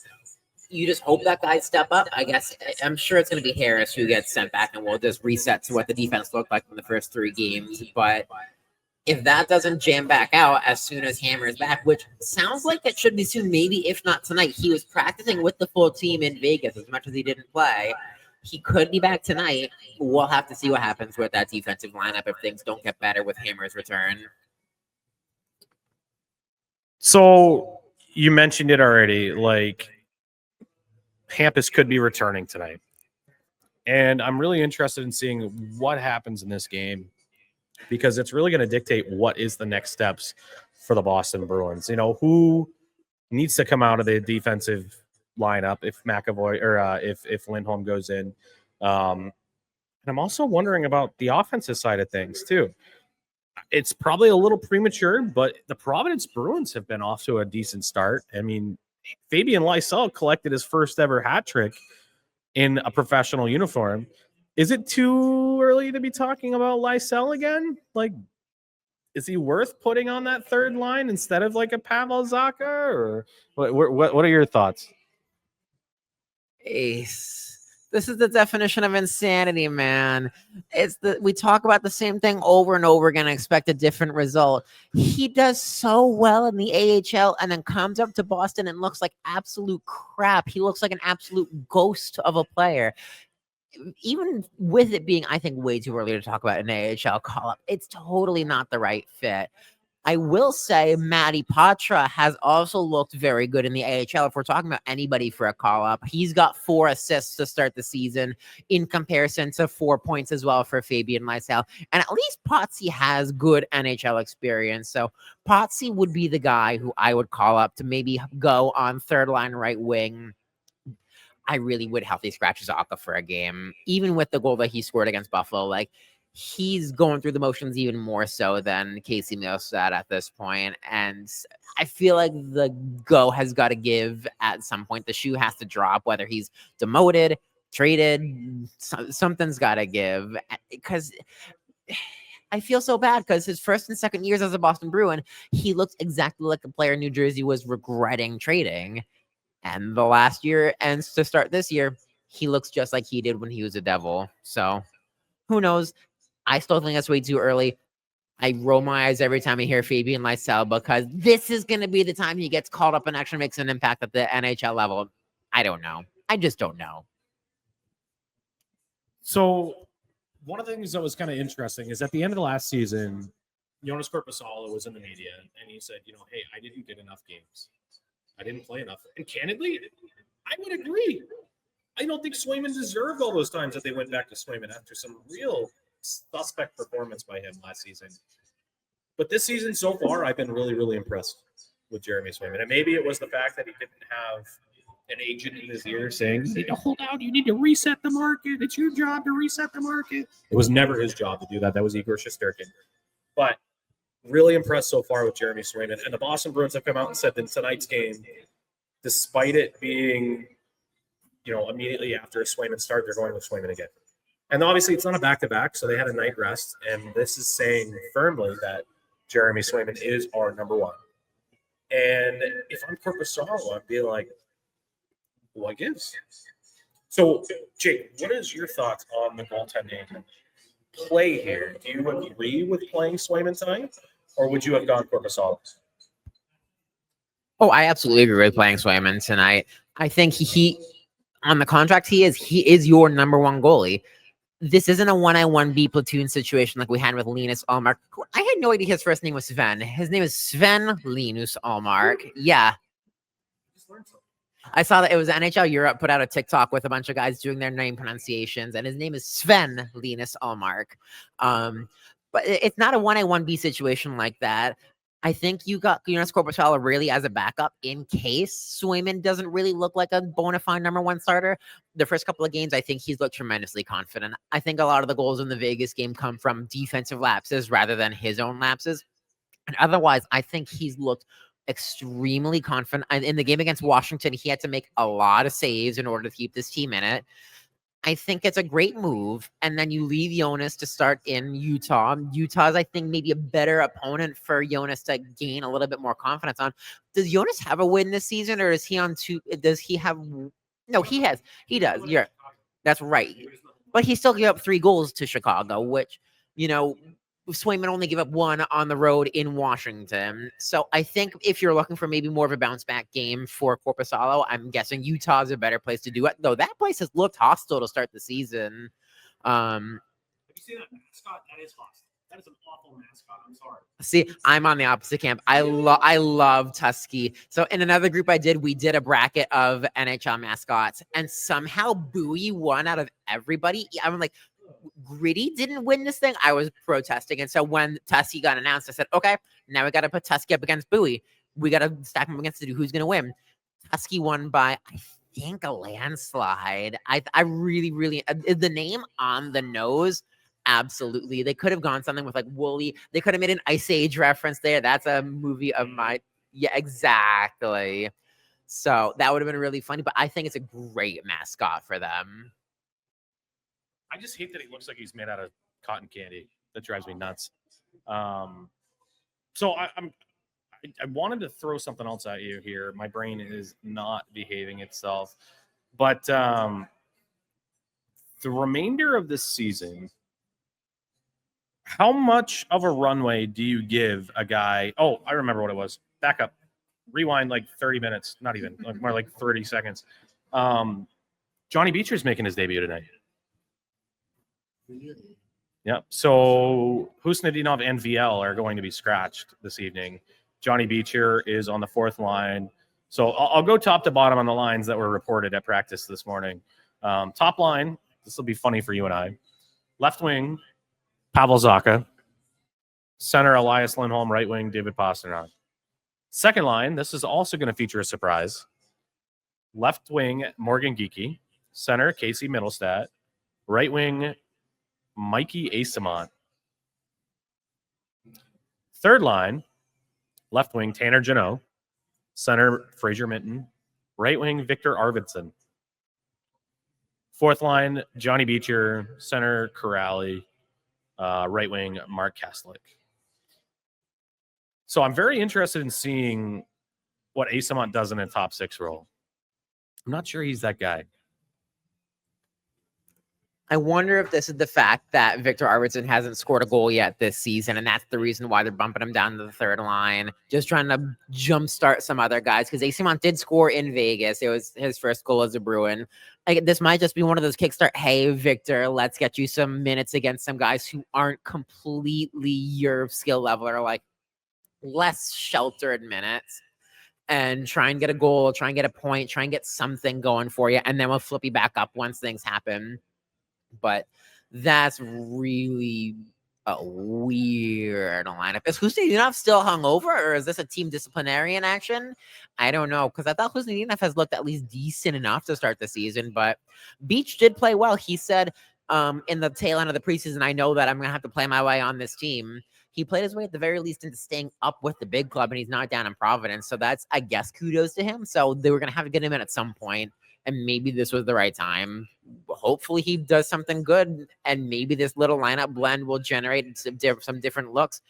S2: you just hope that guys step up. I guess I'm sure it's going to be Harris who gets sent back, and we'll just reset to what the defense looked like in the first 3 games. But if that doesn't jam back out as soon as Hammer is back, which sounds like it should be soon, maybe if not tonight, he was practicing with the full team in Vegas as much as he didn't play. He could be back tonight. We'll have to see what happens with that defensive lineup if things don't get better with Hammer's return.
S1: So you mentioned it already, like Hampus could be returning tonight. And I'm really interested in seeing what happens in this game because it's really going to dictate what is the next steps for the Boston Bruins. You know, who needs to come out of the defensive lineup if McAvoy or if Lindholm goes in. And I'm also wondering about the offensive side of things too. It's probably a little premature, but the Providence Bruins have been off to a decent start. I mean, Fabian Lysell collected his first ever hat trick in a professional uniform. Is it too early to be talking about Lysell again? Like, is he worth putting on that third line instead of like a Pavel Zacha? Or what are your thoughts?
S2: Ace. This is the definition of insanity, man. We talk about the same thing over and over again and expect a different result. He does so well in the AHL and then comes up to Boston and looks like absolute crap. He looks like an absolute ghost of a player. Even with it being, I think, way too early to talk about an AHL call-up, it's totally not the right fit. I will say Matty Patra has also looked very good in the AHL. If we're talking about anybody for a call-up, he's got 4 assists to start the season in comparison to 4 points as well for Fabian Lysell. And at least Potsy has good NHL experience. So Potsy would be the guy who I would call up to maybe go on third line right wing. I really would healthy scratch Zacha for a game, even with the goal that he scored against Buffalo. Like, he's going through the motions even more so than Casey Milstead at this point. And I feel like the go has got to give at some point. The shoe has to drop, whether he's demoted, traded, something's got to give. Because I feel so bad because his first and second years as a Boston Bruin, he looked exactly like a player New Jersey was regretting trading. And the last year ends to start this year, he looks just like he did when he was a Devil. So who knows? I still think that's way too early. I roll my eyes every time I hear Fabian Lysell because this is going to be the time he gets called up and actually makes an impact at the NHL level. I don't know. I just don't know.
S1: So one of the things that was kind of interesting is at the end of the last season, Jonas Korpisalo was in the media and he said, hey, I didn't get enough games. I didn't play enough. And candidly, I would agree. I don't think Swayman deserved all those times that they went back to Swayman after some real suspect performance by him last season. But this season so far, I've been really, really impressed with Jeremy Swayman. And maybe it was the fact that he didn't have an agent in his ear saying, you need to hold out, you need to reset the market. It's your job to reset the market. It was never his job to do that. That was Igor Shesterkin. But really impressed so far with Jeremy Swayman. And the Boston Bruins have come out and said that in tonight's game, despite it being, immediately after a Swayman start, they're going with Swayman again. And obviously it's not a back-to-back, so they had a night rest. And this is saying firmly that Jeremy Swayman is our number one. And if I'm Korpisalo, I'd be like, what gives? So, Jake, what is your thoughts on the goaltending play here, do you agree with playing Swayman tonight, or would you have gone Corpusalo?
S2: Oh, I absolutely agree with playing Swayman tonight. I think he on the contract he is your number one goalie. This isn't a 1-on-1 platoon situation like we had with Linus Allmark. I had no idea his first name was Sven. His name is Sven Linus Allmark. Yeah. I saw that it was NHL Europe put out a TikTok with a bunch of guys doing their name pronunciations, and his name is Sven Linus Allmark. But it's not a 1-on-1 situation like that. I think you got Jonas Corpusalo really as a backup in case Swayman doesn't really look like a bona fide number one starter. The first couple of games, I think he's looked tremendously confident. I think a lot of the goals in the Vegas game come from defensive lapses rather than his own lapses. And otherwise, I think he's looked extremely confident. And in the game against Washington, he had to make a lot of saves in order to keep this team in it. I think it's a great move. And then you leave Jonas to start in Utah. Utah's, I think, maybe a better opponent for Jonas to gain a little bit more confidence on. Does Jonas have a win this season, or is he on two? Does he have? No, he has. He does. Yeah, that's right. But he still gave up 3 goals to Chicago, which, Swayman only gave up 1 on the road in Washington. So I think if you're looking for maybe more of a bounce back game for Corpusalo, I'm guessing Utah's a better place to do it. Though that place has looked hostile to start the season.
S1: Have you seen that mascot? That is hostile. That is an awful mascot. I'm sorry.
S2: See, I'm on the opposite camp. I love Tusky. So in another group we did a bracket of NHL mascots, and somehow Bowie won out of everybody. I'm like, Gritty didn't win this thing. I was protesting. And so when Tusky got announced, I said, okay, now we got to put Tusky up against Bowie. We got to stack him against who's going to win. Tusky won by, I think, a landslide. I really, really, the name on the nose, absolutely. They could have gone something with like Wooly. They could have made an Ice Age reference there. That's a movie of my, yeah, exactly. So that would have been really funny, but I think it's a great mascot for them.
S1: I just hate that he looks like he's made out of cotton candy. That drives me nuts. So I wanted to throw something else at you here. My brain is not behaving itself. But the remainder of this season, how much of a runway do you give a guy? Oh, I remember what it was. Back up. Rewind like 30 minutes. Not even. More like 30 seconds. Johnny Beecher's making his debut tonight. Yep. So Husnudinov and VL are going to be scratched this evening. Johnny Beecher is on the 4th line. So I'll go top to bottom on the lines that were reported at practice this morning. Top line, this will be funny for you and I. Left wing, Pavel Zacha. Center, Elias Lindholm. Right wing, David Pastrnak. Second line, this is also going to feature a surprise. Left wing, Morgan Geekie. Center, Casey Middlestat. Right wing, Mikey Asamont. Third line, left wing, Tanner Janot. Center, Fraser Minton. Right wing, Victor Arvidsson. Fourth line, Johnny Beecher. Center, Corrali. Right wing, Mark Kastlik. So I'm very interested in seeing what Asamont does in a top 6 role. I'm not sure he's that guy.
S2: I wonder if this is the fact that Victor Arvidsson hasn't scored a goal yet this season, and that's the reason why they're bumping him down to the 3rd line, just trying to jumpstart some other guys, because Asamont did score in Vegas. It was his first goal as a Bruin. This might just be one of those kickstart, hey, Victor, let's get you some minutes against some guys who aren't completely your skill level, or like less sheltered minutes, and try and get a goal, try and get a point, try and get something going for you, and then we'll flip you back up once things happen. But that's really a weird lineup. Is Husnudinov still hungover, or is this a team disciplinary in action? I don't know, because I thought Husnudinov has looked at least decent enough to start the season, but Beach did play well. He said in the tail end of the preseason, I know that I'm going to have to play my way on this team. He played his way at the very least into staying up with the big club, and he's not down in Providence. So that's, I guess, kudos to him. So they were going to have to get him in at some point. And maybe this was the right time. Hopefully he does something good, and maybe this little lineup blend will generate some different looks.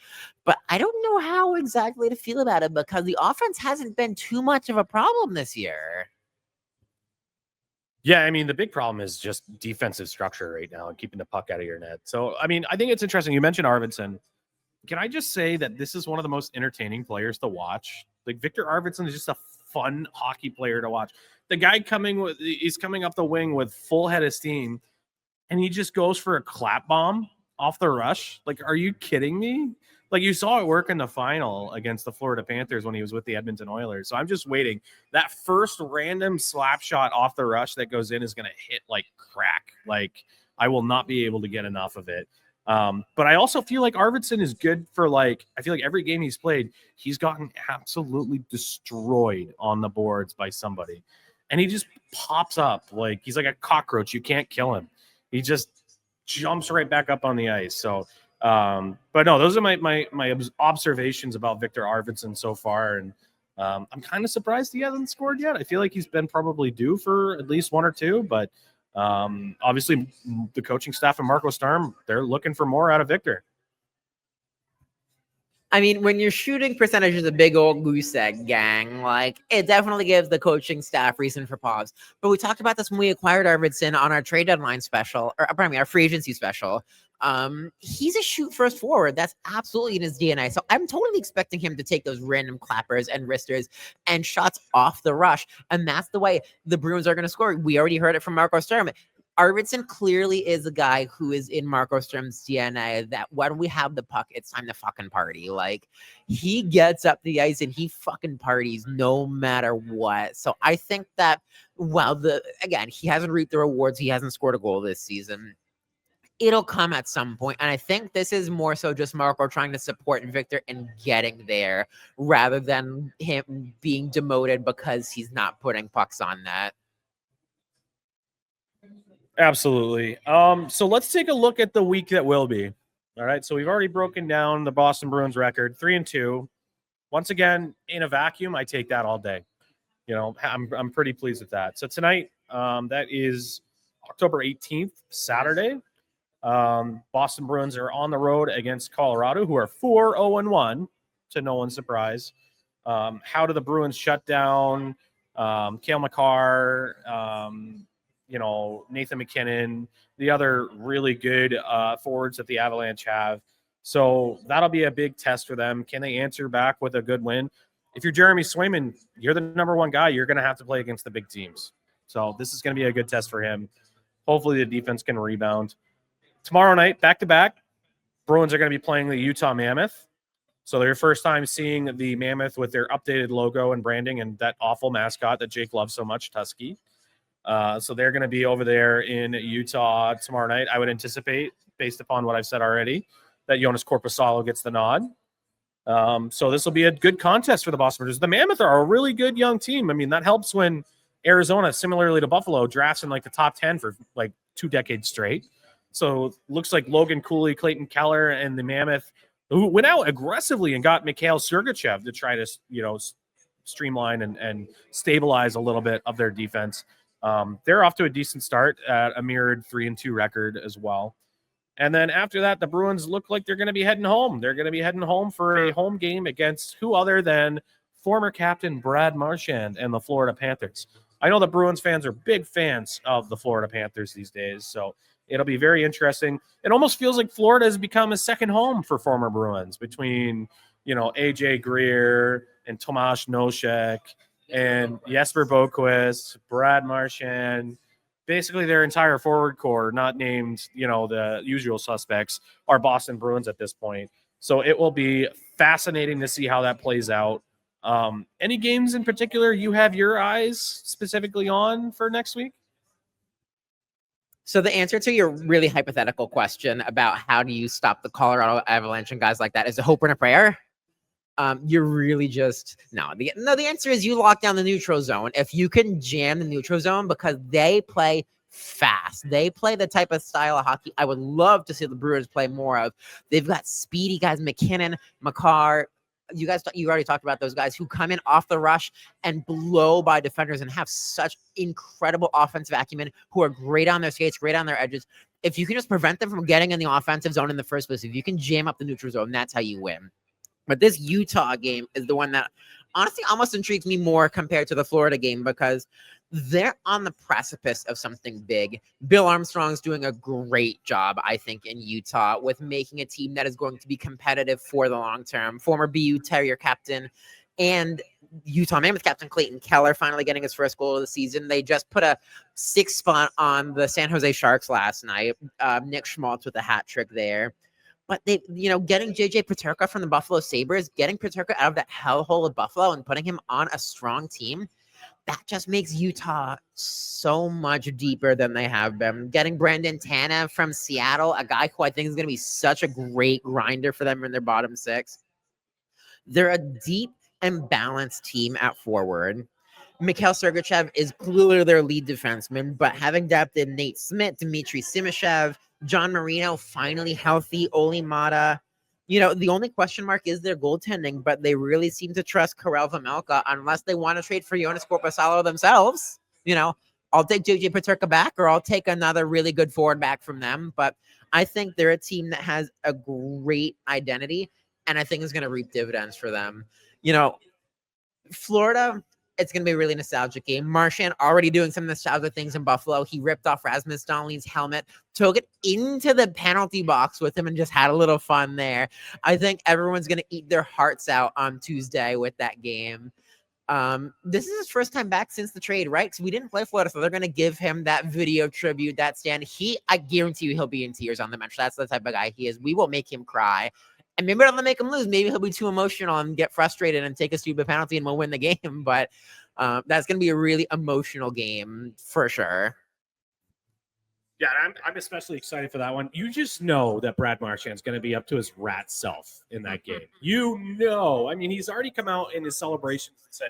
S2: But I don't know how exactly to feel about it, because the offense hasn't been too much of a problem this year.
S1: Yeah, I mean, the big problem is just defensive structure right now and keeping the puck out of your net. So, I mean, I think it's interesting. You mentioned Arvidsson. Can I just say that this is one of the most entertaining players to watch? Like Victor Arvidsson is just a fun hockey player to watch. The guy he's coming up the wing with full head of steam, and he just goes for a clap bomb off the rush. Like, are you kidding me? Like, you saw it work in the final against the Florida Panthers when he was with the Edmonton Oilers. So I'm just waiting. That first random slap shot off the rush that goes in is going to hit like crack. Like, I will not be able to get enough of it. But I also feel like Arvidsson is good for I feel like every game he's played, he's gotten absolutely destroyed on the boards by somebody. And he just pops up like he's like a cockroach. You can't kill him. He just jumps right back up on the ice. So, but no, those are my observations about Victor Arvidsson so far. And I'm kind of surprised he hasn't scored yet. I feel like he's been probably due for at least one or two, but obviously the coaching staff and Marco Sturm, they're looking for more out of Victor.
S2: I mean, when your shooting percentage is a big old goose egg, gang, like it definitely gives the coaching staff reason for pause. But we talked about this when we acquired Arvidsson on our trade deadline special, or pardon me, our free agency special. He's a shoot first forward. That's absolutely in his DNA. So I'm totally expecting him to take those random clappers and wristers and shots off the rush. And that's the way the Bruins are going to score. We already heard it from Marco Sturm. Arvidsson clearly is a guy who is in Marco Sturm's DNA that when we have the puck, it's time to fucking party. Like he gets up the ice and he fucking parties no matter what. So I think that while again, he hasn't reaped the rewards, he hasn't scored a goal this season. It'll come at some point. And I think this is more so just Marco trying to support Victor and getting there rather than him being demoted because he's not putting pucks on net.
S1: Absolutely. So let's take a look at the week that will be. All right. So we've already broken down the Boston Bruins record, 3-2. Once again, in a vacuum, I take that all day. You know, I'm pretty pleased with that. So tonight, that is October 18th, Saturday. Boston Bruins are on the road against Colorado, who are 4-0-1, to no one's surprise. How do the Bruins shut down Cale Makar, Nathan McKinnon, the other really good forwards that the Avalanche have? So that'll be a big test for them. Can they answer back with a good win? If you're Jeremy Swayman, you're the number one guy. You're going to have to play against the big teams. So this is going to be a good test for him. Hopefully the defense can rebound. Tomorrow night, back-to-back, Bruins are going to be playing the Utah Mammoth. So their first time seeing the Mammoth with their updated logo and branding and that awful mascot that Jake loves so much, Tusky. So they're going to be over there in Utah tomorrow night. I would anticipate, based upon what I've said already, that Jonas Korpisalo gets the nod. So this will be a good contest for the Boston Bruins. The Mammoth are a really good young team. I mean, that helps when Arizona, similarly to Buffalo, drafts in like the top 10 for like 2 decades straight. So looks like Logan Cooley, Clayton Keller, and the Mammoth, who went out aggressively and got Mikhail Sergachev to try to, streamline and stabilize a little bit of their defense. They're off to a decent start at a mirrored 3-2 record as well. And then after that, the Bruins look like they're going to be heading home. They're going to be heading home for a home game against who other than former captain Brad Marchand and the Florida Panthers. I know the Bruins fans are big fans of the Florida Panthers these days, so it'll be very interesting. It almost feels like Florida has become a second home for former Bruins between, AJ Greer and Tomasz Nosek and Jesper Boquist, Brad Marchand. Basically, their entire forward core, not named, the usual suspects, are Boston Bruins at this point. So it will be fascinating to see how that plays out. Any games in particular you have your eyes specifically on for next week?
S2: So the answer to your really hypothetical question about how do you stop the Colorado Avalanche and guys like that is a hope and a prayer. You're really just the answer is you lock down the neutral zone. If you can jam the neutral zone, because they play fast, they play the type of style of hockey I would love to see the Brewers play more of. They've got speedy guys, McKinnon, Makar. You already talked about those guys who come in off the rush and blow by defenders and have such incredible offensive acumen, who are great on their skates, great on their edges. If you can just prevent them from getting in the offensive zone in the first place, if you can jam up the neutral zone, that's how you win. But this Utah game is the one that honestly almost intrigues me more compared to the Florida game, because they're on the precipice of something big. Bill Armstrong's doing a great job, I think, in Utah with making a team that is going to be competitive for the long term. Former BU Terrier captain and Utah Mammoth captain Clayton Keller finally getting his first goal of the season. They just put a 6 spot on the San Jose Sharks last night. Nick Schmaltz with a hat trick there. But they, getting JJ Peterka from the Buffalo Sabres, getting Peterka out of that hellhole of Buffalo and putting him on a strong team, that just makes Utah so much deeper than they have been. Getting Brandon Tanev from Seattle, a guy who I think is going to be such a great grinder for them in their bottom six. They're a deep and balanced team at forward. Mikhail Sergachev is clearly their lead defenseman, but having depth in Nate Smith, Dmitry Simashev, John Marino finally healthy, Oli Mata. The only question mark is their goaltending, but they really seem to trust Karel Vejmelka unless they want to trade for Jonas Korpisalo themselves. I'll take JJ Peterka back, or I'll take another really good forward back from them. But I think they're a team that has a great identity, and I think is going to reap dividends for them. Florida, it's going to be a really nostalgic game. Marchand already doing some nostalgic things in Buffalo. He ripped off Rasmus Dahlon's helmet, took it into the penalty box with him, and just had a little fun there. I think everyone's going to eat their hearts out on Tuesday with that game. This is his first time back since the trade, right? Because we didn't play Florida, so they're going to give him that video tribute, that stand. I guarantee you he'll be in tears on the bench. That's the type of guy he is. We will make him cry. And maybe it'll make him lose. Maybe he'll be too emotional and get frustrated and take a stupid penalty and we'll win the game. But that's going to be a really emotional game for sure.
S4: Yeah, I'm especially excited for that one. You just know that Brad Marchand's going to be up to his rat self in that game. I mean, he's already come out in his celebrations and said,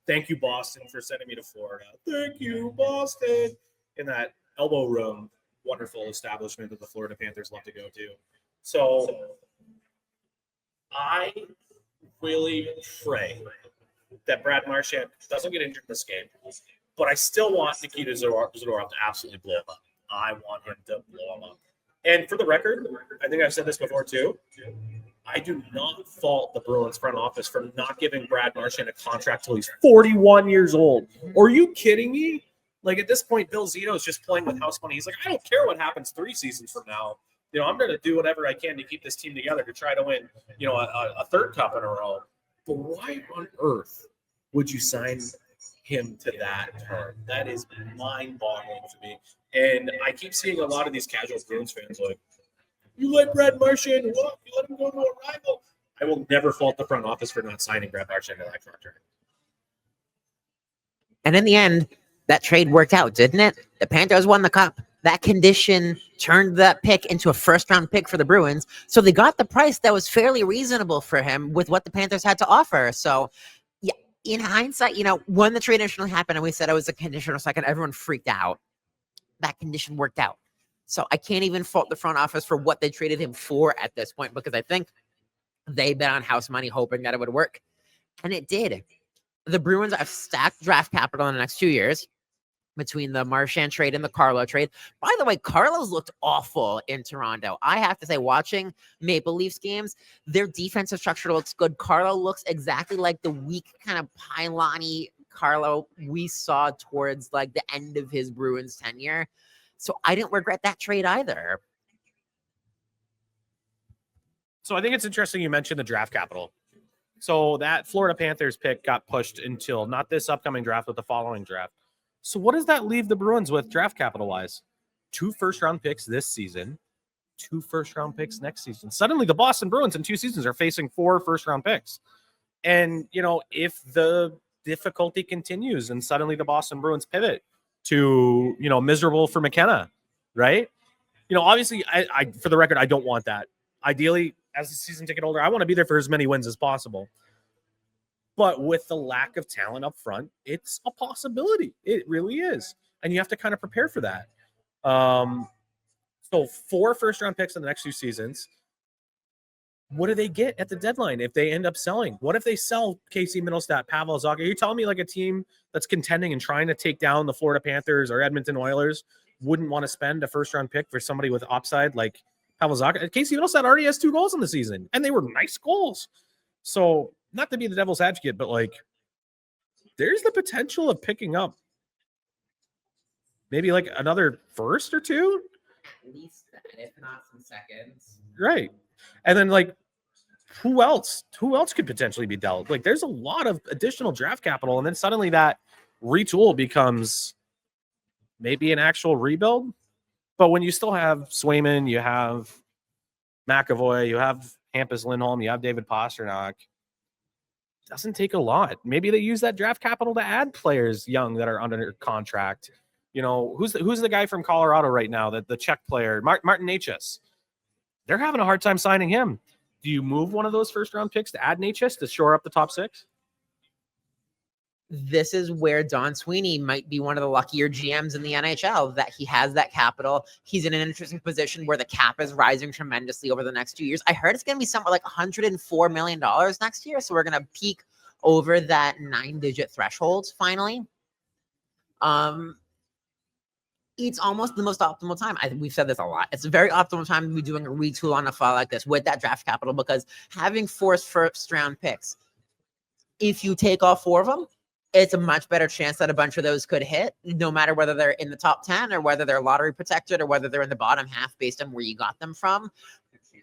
S4: thank you, Boston, for sending me to Florida. Thank you, Boston. In that elbow room, wonderful establishment that the Florida Panthers love to go to. So I really pray that Brad Marchand doesn't get injured in this game, but I still want Nikita Zadorov to absolutely blow him up. I want him to blow him up. And for the record, I think I've said this before too, I do not fault the Bruins front office for not giving Brad Marchand a contract till he's 41 years old. Are you kidding me? Like, at this point, Bill Zito is just playing with house money. He's like, I don't care what happens 3 seasons from now. I'm going to do whatever I can to keep this team together to try to win, a third cup in a row. But why on earth would you sign him to that term? That is mind-boggling to me. And I keep seeing a lot of these casual Bruins fans like, you let Brad Marchand walk, you let him go to a rival. I will never fault the front office for not signing Brad Marchand to that contract.
S2: And in the end, that trade worked out, didn't it? The Panthers won the cup. That condition turned that pick into a first-round pick for the Bruins. So they got the price that was fairly reasonable for him with what the Panthers had to offer. So, yeah, in hindsight, when the trade initially happened and we said it was a conditional second, everyone freaked out. That condition worked out. So I can't even fault the front office for what they traded him for at this point, because I think they bet on house money hoping that it would work. And it did. The Bruins have stacked draft capital in the next 2 years between the Marchand trade and the Carlo trade. By the way, Carlo's looked awful in Toronto. I have to say, watching Maple Leafs games, their defensive structure looks good. Carlo looks exactly like the weak kind of pylon-y Carlo we saw towards like the end of his Bruins tenure. So I didn't regret that trade either.
S1: So I think it's interesting you mentioned the draft capital. So that Florida Panthers pick got pushed until not this upcoming draft, but the following draft. So what does that leave the Bruins with draft capital-wise? 2 first-round picks this season, 2 first-round picks next season. Suddenly the Boston Bruins in 2 seasons are facing 4 first-round picks. And, if the difficulty continues and suddenly the Boston Bruins pivot to, miserable for McKenna, right? Obviously, I for the record, I don't want that. Ideally, as the season ticket holder, I want to be there for as many wins as possible. But with the lack of talent up front, it's a possibility. It really is. And you have to kind of prepare for that. So 4 first-round picks in the next 2 seasons. What do they get at the deadline if they end up selling? What if they sell Casey Middlestat, Pavel Zacha? Are you telling me like a team that's contending and trying to take down the Florida Panthers or Edmonton Oilers wouldn't want to spend a first-round pick for somebody with upside like Pavel Zacha? Casey Middlestat already has 2 goals in the season, and they were nice goals. So not to be the devil's advocate, but like there's the potential of picking up maybe like another first or two.
S2: At least that, if not some seconds.
S1: Right. And then like who else could potentially be dealt? Like there's a lot of additional draft capital, and then suddenly that retool becomes maybe an actual rebuild. But when you still have Swayman, you have McAvoy, you have Hampus Lindholm, you have David Pastrnak, doesn't take a lot. Maybe they use that draft capital to add players young that are under contract. You know, who's the guy from Colorado right now, that the Czech player, Martin Necas. They're having a hard time signing him. Do you move one of those first round picks to add Necas to shore up the top six?
S2: This is where Don Sweeney might be one of the luckier GMs in the NHL, that he has that capital. He's in an interesting position where the cap is rising tremendously over the next 2 years. I heard it's going to be somewhere like $104 million next year. So we're going to peak over that 9-digit threshold finally. It's almost the most optimal time. We've said this a lot. It's a very optimal time to be doing a retool on a file like this with that draft capital, because having 4 first round picks, if you take all 4 of them, it's a much better chance that a bunch of those could hit, no matter whether they're in the top 10 or whether they're lottery protected or whether they're in the bottom half based on where you got them from.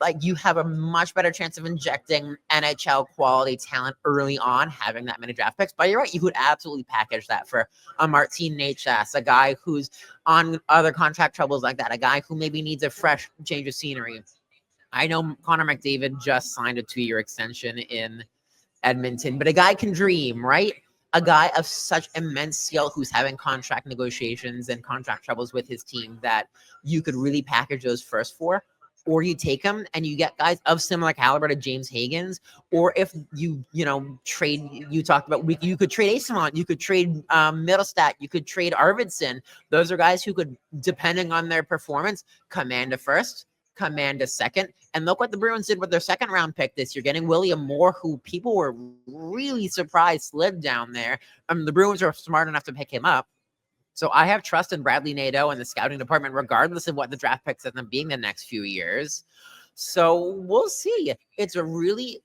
S2: Like, you have a much better chance of injecting NHL quality talent early on, having that many draft picks. But you're right, you could absolutely package that for a Martin Necas, a guy who's on other contract troubles like that, a guy who maybe needs a fresh change of scenery. I know Connor McDavid just signed a 2-year extension in Edmonton, but a guy can dream, right? A guy of such immense skill who's having contract negotiations and contract troubles with his team, that you could really package those first 4, or you take them and you get guys of similar caliber to James Higgins. Or if you trade, you talked about, you could trade Asimont, you could trade Middlestat, you could trade Arvidsson. Those are guys who could, depending on their performance, command a first, command a second. And look what the Bruins did with their second round pick this year, getting William Moore, who people were really surprised slid down there. The Bruins are smart enough to pick him up. So I have trust in Bradley Nadeau and the scouting department, regardless of what the draft picks end up being the next few years. So we'll see. It's a really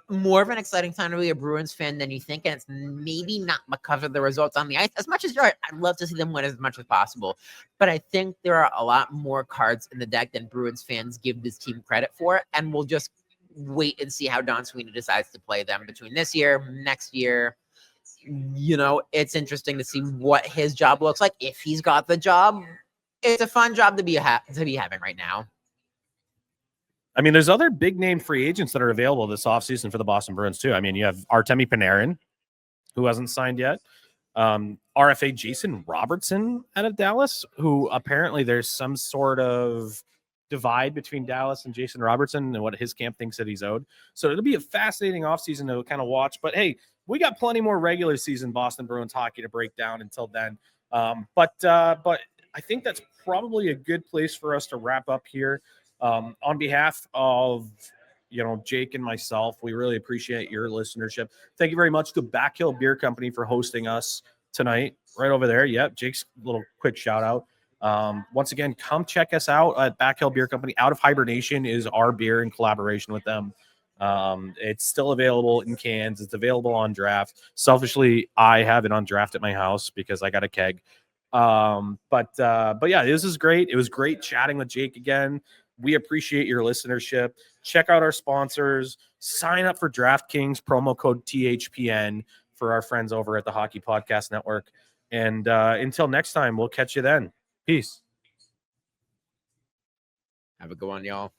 S2: more of an exciting time to be a Bruins fan than you think, and it's maybe not because of the results on the ice. As much as you're right, I'd love to see them win as much as possible, but I think there are a lot more cards in the deck than Bruins fans give this team credit for, and we'll just wait and see how Don Sweeney decides to play them between this year, next year. You know, it's interesting to see what his job looks like. If he's got the job, it's a fun job to be having right now.
S1: I mean, there's other big name free agents that are available this offseason for the Boston Bruins too. I mean, you have Artemi Panarin, who hasn't signed yet. RFA Jason Robertson out of Dallas, who apparently there's some sort of divide between Dallas and Jason Robertson and what his camp thinks that he's owed. So it'll be a fascinating offseason to kind of watch. But hey, we got plenty more regular season Boston Bruins hockey to break down until then. But I think that's probably a good place for us to wrap up here. On behalf of Jake and myself, we really appreciate your listenership. Thank you very much to Backhill Beer Company for hosting us tonight. Right over there. Yep, Jake's little quick shout out. Once again, come check us out at Backhill Beer Company. Out of Hibernation is our beer in collaboration with them. It's still available in cans. It's available on draft. Selfishly, I have it on draft at my house because I got a keg. But yeah, this is great. It was great chatting with Jake again. We appreciate your listenership. Check out our sponsors. Sign up for DraftKings, promo code THPN for our friends over at the Hockey Podcast Network. And until next time, we'll catch you then. Peace.
S2: Have a good one, y'all.